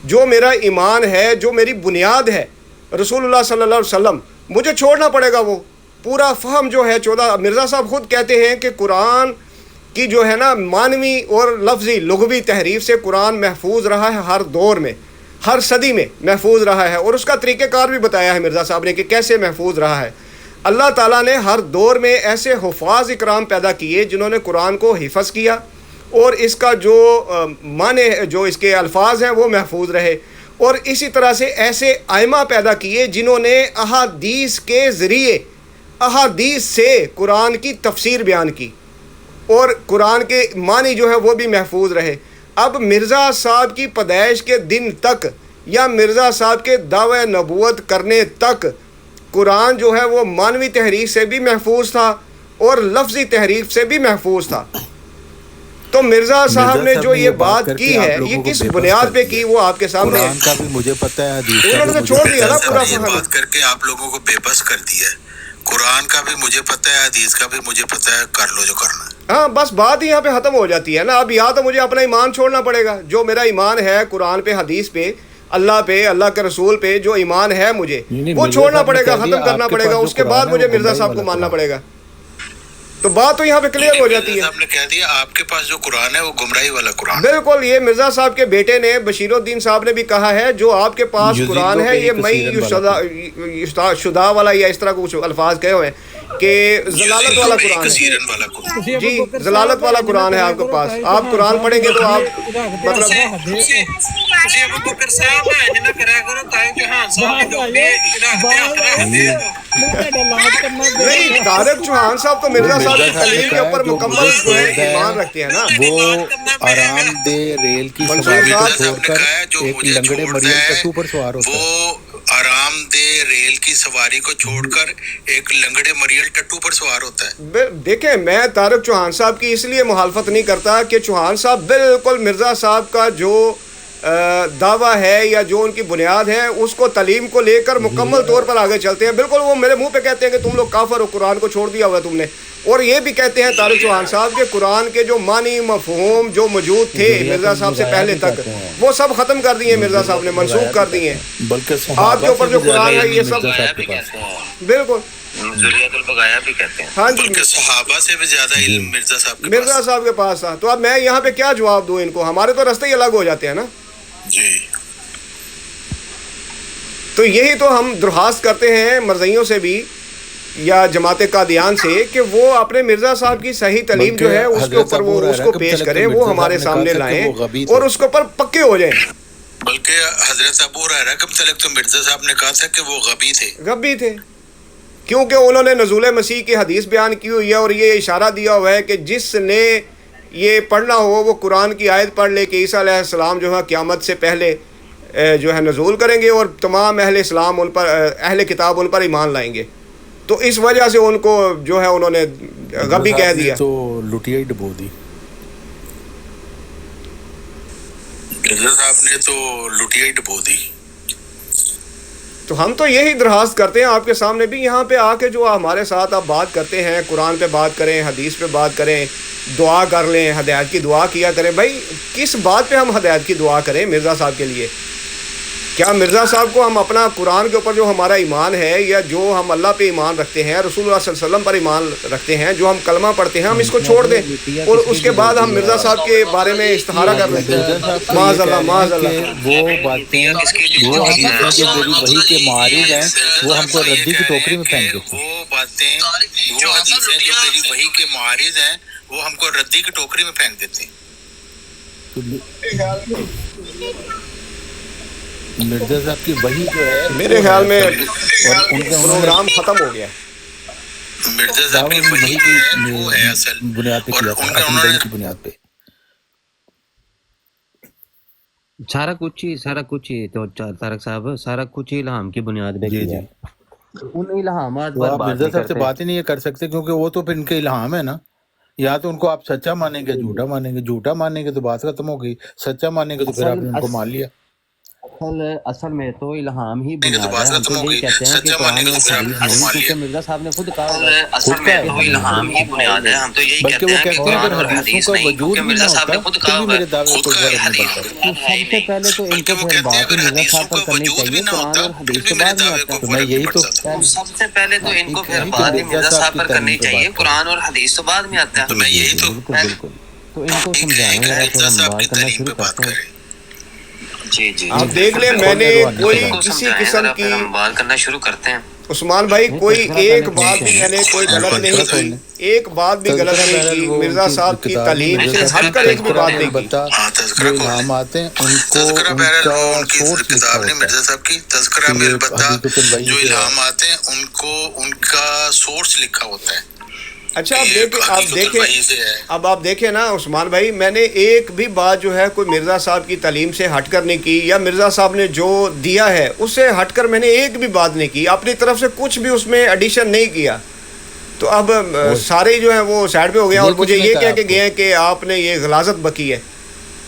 S10: جو میرا ایمان ہے، جو میری بنیاد ہے رسول اللہ صلی اللہ علیہ وسلم، مجھے چھوڑنا پڑے گا. وہ پورا فہم جو ہے 14، مرزا صاحب خود کہتے ہیں کہ قرآن کی جو ہے نا معنوی اور لفظی لغوی تحریف سے قرآن محفوظ رہا ہے، ہر دور میں، ہر صدی میں محفوظ رہا ہے. اور اس کا طریقہ کار بھی بتایا ہے مرزا صاحب نے کہ کیسے محفوظ رہا ہے. اللہ تعالیٰ نے ہر دور میں ایسے حفاظ اکرام پیدا کیے جنہوں نے قرآن کو حفظ کیا، اور اس کا جو معنی، جو اس کے الفاظ ہیں وہ محفوظ رہے. اور اسی طرح سے ایسے ائمہ پیدا کیے جنہوں نے احادیث کے ذریعے، احادیث سے قرآن کی تفسیر بیان کی، اور قرآن کے معنی جو ہے وہ بھی محفوظ رہے. اب مرزا صاحب کی پیدائش کے دن تک یا مرزا صاحب کے دعوی نبوت کرنے تک قرآن جو ہے وہ معنوی تحریف سے بھی محفوظ تھا اور لفظی تحریف سے بھی محفوظ تھا. تو مرزا صاحب نے جو یہ بات کی ہے، یہ کس بنیاد پہ کی وہ آپ کے سامنے ہے.
S12: قرآن کا بھی مجھے پتہ ہے، حدیث
S10: انہوں نے تو چھوڑ دیا نا پورا
S12: یہ بات کر کے آپ لوگوں کو بے بس کر دیا ہے. قرآن کا بھی مجھے پتہ ہے، حدیث کا بھی مجھے پتہ ہے، کر لو جو کرنا ہے.
S10: ہاں بس بات ہی یہاں پہ ختم ہو جاتی ہے نا. اب یا تو مجھے اپنا ایمان چھوڑنا پڑے گا، جو میرا ایمان ہے قرآن پہ، حدیث پہ، اللہ پہ، اللہ کے رسول پہ جو ایمان ہے مجھے، وہ چھوڑنا پڑے گا، ختم کرنا پڑے گا. اس کے بعد مجھے مرزا صاحب کو ماننا پڑے گا. تو بات تو یہاں پہ کلیئر ہو جاتی ہے.
S12: آپ نے کہہ دیا آپ کے پاس جو قرآن ہے وہ گمراہی والا قرآن.
S10: بالکل. یہ مرزا صاحب کے بیٹے نے، بشیر الدین صاحب نے بھی کہا ہے جو آپ کے پاس قرآن ہے یہ مئی شدہ والا، یا اس طرح کچھ الفاظ کہے ہوئے ہیں کہ ضلالت والا قرآن ہے. جی ضلالت والا قرآن ہے آپ کے پاس. آپ قرآن پڑھیں گے تو آپ مطلب نہیں، طارق چوہان صاحب تو مرزا صاحب کی تعلیم کے اوپر مکمل جو ہے ایمان رکھتے ہیں نا.
S12: وہ آرام دہ ریل کی سواری کو چھوڑ کر ایک لنگڑے مریم ٹٹو پر سوار ہوتا ہے.
S13: وہ آرام دہ ریل کی سواری کو چھوڑ کر ایک لنگڑے مریل ٹٹو پر سوار ہوتا ہے.
S10: دیکھیں میں طارق چوہان صاحب کی اس لیے مخالفت نہیں کرتا کہ چوہان صاحب بالکل مرزا صاحب کا جو دعویٰ ہے یا جو ان کی بنیاد ہے اس کو تعلیم کو لے کر مکمل طور پر آگے چلتے ہیں. بالکل وہ میرے منہ پہ کہتے ہیں کہ تم لوگ کافر ہو، قرآن کو چھوڑ دیا ہوا تم نے. اور یہ بھی کہتے ہیں طارق چوہان صاحب کہ قرآن کے جو معنی مفہوم جو موجود تھے مرزا صاحب سے پہلے تک وہ سب ختم کر دیے، مرزا صاحب نے منسوخ کر دیے.
S12: بلکہ
S10: آپ کے اوپر جو قرآن ہے یہ سب بالکل
S13: ذریعۃ البغایا بھی کہتے ہیں.
S10: ہاں جی،
S13: بلکہ صحابہ سے بھی زیادہ علم
S10: مرزا صاحب کے پاس تھا. تو اب میں یہاں پہ کیا جواب دوں ان کو؟ ہمارے تو راستے ہی الگ ہو جاتے ہیں نا.
S13: جی
S10: تو یہی تو ہم درخواست کرتے ہیں مرزائیوں سے بھی یا جماعت قادیان سے کہ وہ اپنے مرزا صاحب کی صحیح تعلیم جو ہے اس کے اوپر وہ اس کو پیش کریں، وہ ہمارے سامنے لائیں اور اس کے اوپر پکے ہو جائیں.
S13: بلکہ حضرت ابو ہریرہ کے متعلق تو مرزا صاحب نے کہا تھا کہ وہ غبی تھے،
S10: کیونکہ انہوں نے نزول مسیح کی حدیث بیان کی ہوئی ہے اور یہ اشارہ دیا ہوا ہے کہ جس نے یہ پڑھنا ہو وہ قرآن کی آیت پڑھ لے کہ عیسیٰ علیہ السلام جو ہے قیامت سے پہلے جو ہے نزول کریں گے اور تمام اہل اسلام ان پر، اہل کتاب ان پر ایمان لائیں گے. تو اس وجہ سے ان کو جو ہے انہوں نے غبی کہہ دیا.
S12: تو لٹیا ہی ڈبو دی
S13: مرزا صاحب نے، تو لٹیا ہی ڈبو دی.
S10: تو ہم تو یہی درخواست کرتے ہیں آپ کے سامنے بھی، یہاں پہ آ کے جو ہمارے ساتھ آپ بات کرتے ہیں، قرآن پہ بات کریں، حدیث پہ بات کریں، دعا کر لیں، ہدایت کی دعا کیا کریں. بھائی کس بات پہ ہم ہدایت کی دعا کریں مرزا صاحب کے لیے؟ کیا مرزا صاحب کو ہم اپنا قرآن کے اوپر جو ہمارا ایمان ہے یا جو ہم اللہ پہ ایمان رکھتے ہیں، رسول اللہ صلی اللہ علیہ وسلم پر ایمان رکھتے ہیں، جو ہم کلمہ پڑھتے ہیں، ہم اس کو چھوڑ دیں اور اس کے بعد ہم مرزا صاحب کے بارے میں استخارہ کر لیں؟ معاذ اللہ معاذ اللہ.
S14: وہ باتیں وہ حدیثیں جو میری وحی کے معارض ہیں وہ ہم کو ردی کی ٹوکری میں پھینک دیتے ہیں.
S12: وہ باتیں وہ حدیثیں جو میری وحی کے معارض ہیں وہ ہم کو ردی کی ٹوکری میں پھینک دیتے ہیں.
S14: مرزا صاحب کی وحی جو ہے
S10: میرے خیال میں پروگرام ختم ہو گیا.
S12: مرزا صاحب کی وحی جو ہے وہ ہے اصل
S14: بنیاد پہ کیا تھا، اپنی وحی کی بنیاد پہ.
S15: سارا کچھ ہی تو طارق صاحب سارا کچھ ہی الہام کی بنیاد پہ کیا. ان الہامات پر
S14: آپ مرزا صاحب سے بات ہی نہیں کر سکتے کیونکہ وہ تو پھر ان کے الہام ہے نا. یا تو ان کو آپ سچا مانیں گے، جھوٹا مانیں گے. جھوٹا مانیں گے تو بات ختم ہو گئی، سچا مانیں گے تو پھر آپ نے ان کو مان لیا.
S15: اصل میں تو الہام ہی بنیاد ہے. ہم تو یہی کہتے ہیں کہ قرآن اور حدیث نہیں، کیونکہ مرزا صاحب نے خود کہا
S16: اصل میں تو الہام ہی بنیاد ہے. ہم تو یہی کہتے ہیں کہ قرآن اور حدیث نہیں، کیونکہ مرزا صاحب نے خود کہا
S14: میرے دعوے کو غلط نہیں
S15: تو
S14: کرتا.
S15: سب سے پہلے تو ان کو پھر بات مرزا صاحب پر کرنی چاہیے. قرآن اور حدیث کے بعد میں آتا ہے.
S14: تو میں یہی تو
S16: سب سے پہلے تو ان کو پھر بات مرزا صاحب پر کرنی چاہیے. قرآن اور حدیث تو بعد میں آتا ہے.
S12: تو میں یہی تو
S15: بالکل تو ان کو سمجھائیں گے پھر ہم بات کرنا شروع کرتے ہیں.
S16: جی
S10: آپ دیکھ لیں، میں نے کوئی کسی قسم کی
S16: بات کرنا شروع کرتے ہیں.
S10: عثمان بھائی کوئی ایک بات بھی میں نے کوئی غلط نہیں کی، ایک بات بھی غلط نہیں کی. مرزا صاحب کی تعلیم سے ہٹ کر ایک بھی بات نہیں کی.
S14: جو الہام آتے ہیں ان کو ان کا سورس لکھا ہوتا ہے.
S12: مرزا صاحب کی تذکرہ میں البتہ جو الہام آتے ہیں ان کو ان کا سورس لکھا ہوتا ہے.
S10: اچھا اب آپ دیکھیں نا عثمان بھائی، میں نے ایک بھی بات جو ہے کوئی مرزا صاحب کی تعلیم سے ہٹ کر نہیں کی، یا مرزا صاحب نے جو دیا ہے اس سے ہٹ کر میں نے ایک بھی بات نہیں کی. اپنی طرف سے کچھ بھی اس میں ایڈیشن نہیں کیا. تو اب سارے جو ہیں وہ سائڈ پہ ہو گئے اور مجھے یہ کہہ کے گئے ہیں کہ آپ نے یہ غلاظت بکی ہے،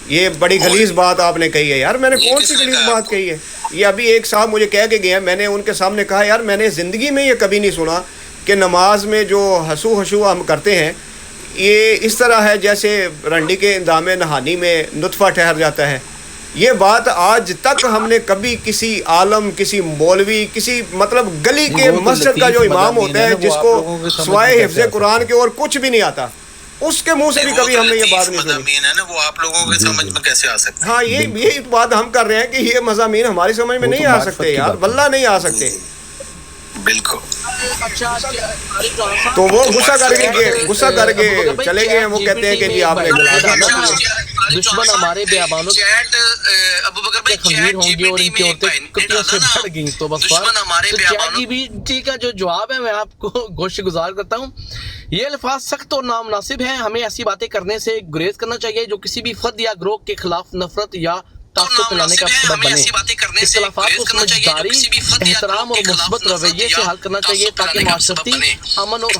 S10: یہ بڑی غلیظ بات آپ نے کہی ہے. یار میں نے کون سی غلیظ بات کہی ہے؟ یہ ابھی ایک صاحب مجھے کہہ کے گئے ہیں، میں نے ان کے سامنے کہا یار میں نے زندگی میں یہ کبھی نہیں سنا کہ نماز میں جو ہسو ہم کرتے ہیں یہ اس طرح ہے جیسے رنڈی کے اندام نہانی میں نطفہ ٹھہر جاتا ہے. یہ بات آج تک ہم نے کبھی کسی عالم، کسی مولوی، کسی مطلب گلی کے مسجد کا جو امام ہوتا ہے جس کو سوائے حفظ قرآن کے اور کچھ بھی نہیں آتا، اس کے منہ سے بھی کبھی ہم نے یہ بات نہیں سنی.
S12: وہ آپ لوگوں کے سمجھ میں کیسے آ سکتے؟
S10: ہاں یہی بات ہم کر رہے ہیں کہ یہ مضامین ہماری سمجھ میں نہیں آ سکتے یار، واللہ نہیں آ سکتے.
S12: بالکل.
S10: تو وہ غصہ کر کے چلے گئے ہیں. وہ کہتے ہیں کہ جی آپ نے
S17: دشمن ہمارے بیابانوں کے خنزیر ہوں گے اور ان کی عورتیں کتوں سے بڑھ گئیں. تو بس چیٹ جی بی ٹی کا جو جواب ہے میں آپ کو گوش گزار کرتا ہوں. یہ الفاظ سخت اور نامناسب ہیں. ہمیں ایسی باتیں کرنے سے گریز کرنا چاہیے جو کسی بھی فرد یا گروہ کے خلاف نفرت یا تعصب پھیلانے کا سبب بنے. اختلافات کو سمجھداری، احترام اور مثبت رویے سے حل کرنا چاہیے تاکہ معاشرتی امن اور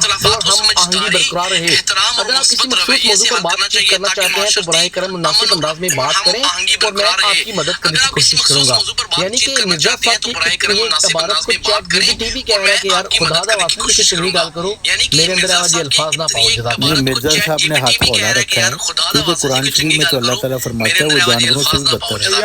S17: ہم آہنگی برقرار رہے. اگر آپ کسی مخصوص موضوع پر بات چیت کرنا چاہتے ہیں تو براہ کرم مناسب انداز میں بات کریں اور میں آپ کی مدد کرنے کی کوشش کروں گا. یعنی کہ مرزا صاحب کی عبارت کو چیٹ جی بی ٹی بھی کہہ رہا ہے کہ یار خدا دا واسطہ کسی چنگی گال کرو، میرے اندر آج یہ الفاظ نہ پاؤ.
S14: یہ مرزا صاحب نے ہاتھ کھولا رکھا ہے کیونکہ قرآن شریف میں تو اللہ تعالیٰ فرماتا ہے وہ جانوروں سے بھی بدتر ہے. اب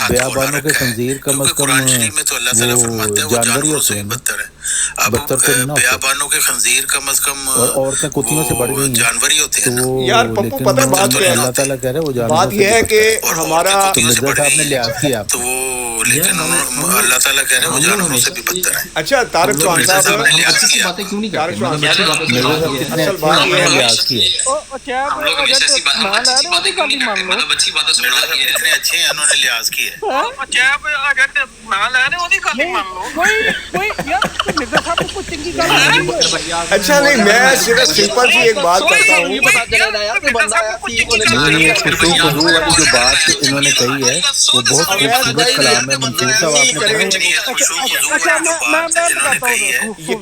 S14: بیابانوں کے خنزیر کم از کم وہ جانور ہی ہوتے ہیں، بدتر تو نہیں ہوتے.
S12: بیابانوں کے خنزیر کم از کم
S14: اور عورتیں کتوں سے بڑھ گئی
S12: جانور ہی ہوتے ہیں.
S10: یار پپو پتہ بات کیا ہے،
S14: اللہ تعالیٰ کہہ رہے ہیں وہ جانور.
S10: بات یہ ہے کہ ہمارا
S14: مرزا صاحب نے لحاظ کیا
S12: تو وہ لیکن اللہ تعالیٰ کہہ رہے ہیں وہ جانوروں سے بھی بدتر ہیں.
S10: اچھا طارق چوہان صاحب
S2: اچھی باتیں کیوں نہیں کرتے؟
S10: اصل بات یہ ہے
S14: لحاظ کی ہے.
S12: ہم لوگ ہمیشہ ایسی باتیں کیوں نہیں کرتے؟ مطلب اچھی باتیں سننا چاہیے، اتنے اچھے ہیں انہوں نے لحاظ کی ہے.
S10: اچھا نہیں، میں صرف سمپل سی ایک بات کرتا ہوں.
S14: یہ خضوع والی جو بات انہوں نے کہی ہے وہ بہت خوبصورت کلام ہے. منصور صاحب آپ نے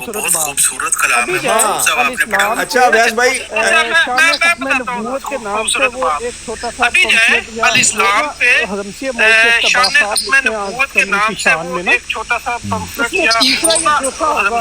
S14: پڑھا
S12: خوبصورت کلام ہے.
S10: اچھا ویس بھائی
S6: نبوت کے نام سے وہ ایک چھوٹا سا
S11: الاسلام پہ شان نبوت کے نام سے وہ ایک چھوٹا سا پمفلٹ یا
S6: تیسرا یہ دھوکہ ہوگا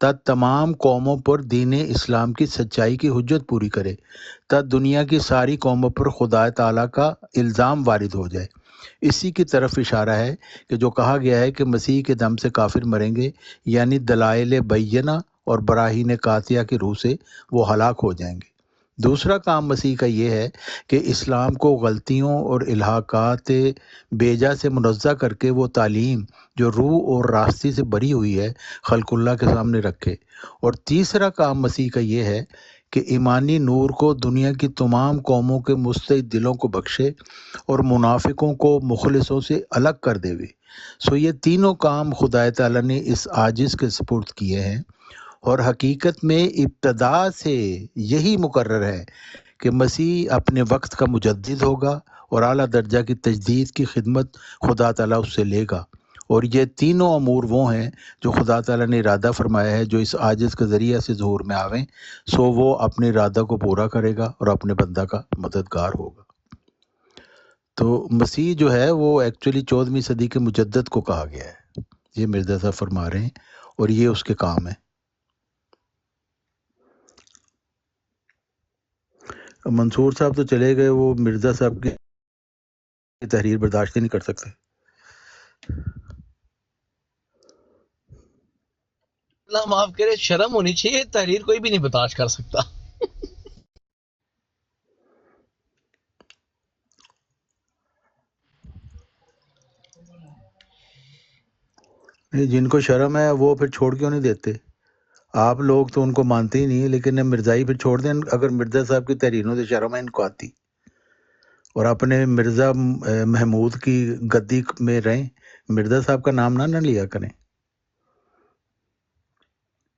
S14: تا تمام قوموں پر دین اسلام کی سچائی کی حجت پوری کرے، تا دنیا کی ساری قوموں پر خدا تعالیٰ کا الزام وارد ہو جائے۔ اسی کی طرف اشارہ ہے کہ جو کہا گیا ہے کہ مسیح کے دم سے کافر مریں گے، یعنی دلائل بینہ اور براہین قاطعہ کی روح سے وہ ہلاک ہو جائیں گے۔ دوسرا کام مسیح کا یہ ہے کہ اسلام کو غلطیوں اور الحاقات بیجا سے منزہ کر کے وہ تعلیم جو روح اور راستی سے بری ہوئی ہے خلق اللہ کے سامنے رکھے۔ اور تیسرا کام مسیح کا یہ ہے کہ ایمانی نور کو دنیا کی تمام قوموں کے مستعد دلوں کو بخشے اور منافقوں کو مخلصوں سے الگ کر دے وے۔ سو یہ تینوں کام خدا تعالیٰ نے اس عاجز کے سپرد کیے ہیں، اور حقیقت میں ابتدا سے یہی مقرر ہے کہ مسیح اپنے وقت کا مجدد ہوگا اور اعلیٰ درجہ کی تجدید کی خدمت خدا تعالیٰ اس سے لے گا۔ اور یہ تینوں امور وہ ہیں جو خدا تعالیٰ نے ارادہ فرمایا ہے جو اس عاجز کے ذریعہ سے ظہور میں آویں، سو وہ اپنے ارادہ کو پورا کرے گا اور اپنے بندہ کا مددگار ہوگا۔ تو مسیح جو ہے وہ ایکچولی 14ویں صدی کے مجدد کو کہا گیا ہے، یہ مرزا صاحب فرما رہے ہیں، اور یہ اس کے کام ہے۔ منصور صاحب تو چلے گئے، وہ مرزا صاحب کی تحریر برداشت ہی نہیں کر سکتے۔
S17: اللہ معاف کرے، شرم ہونی چاہیے، تحریر کوئی بھی نہیں برداشت کر سکتا۔
S14: جن کو شرم ہے وہ پھر چھوڑ کیوں نہیں دیتے؟ آپ لوگ تو ان کو مانتے ہی نہیں، لیکن مرزائی پھر چھوڑ دیں۔ اگر مرزا صاحب کی تحریروں سے شرم ہے ان کو آتی، اور اپنے مرزا محمود کی گدی میں رہیں، مرزا صاحب کا نام نہ لیا کریں۔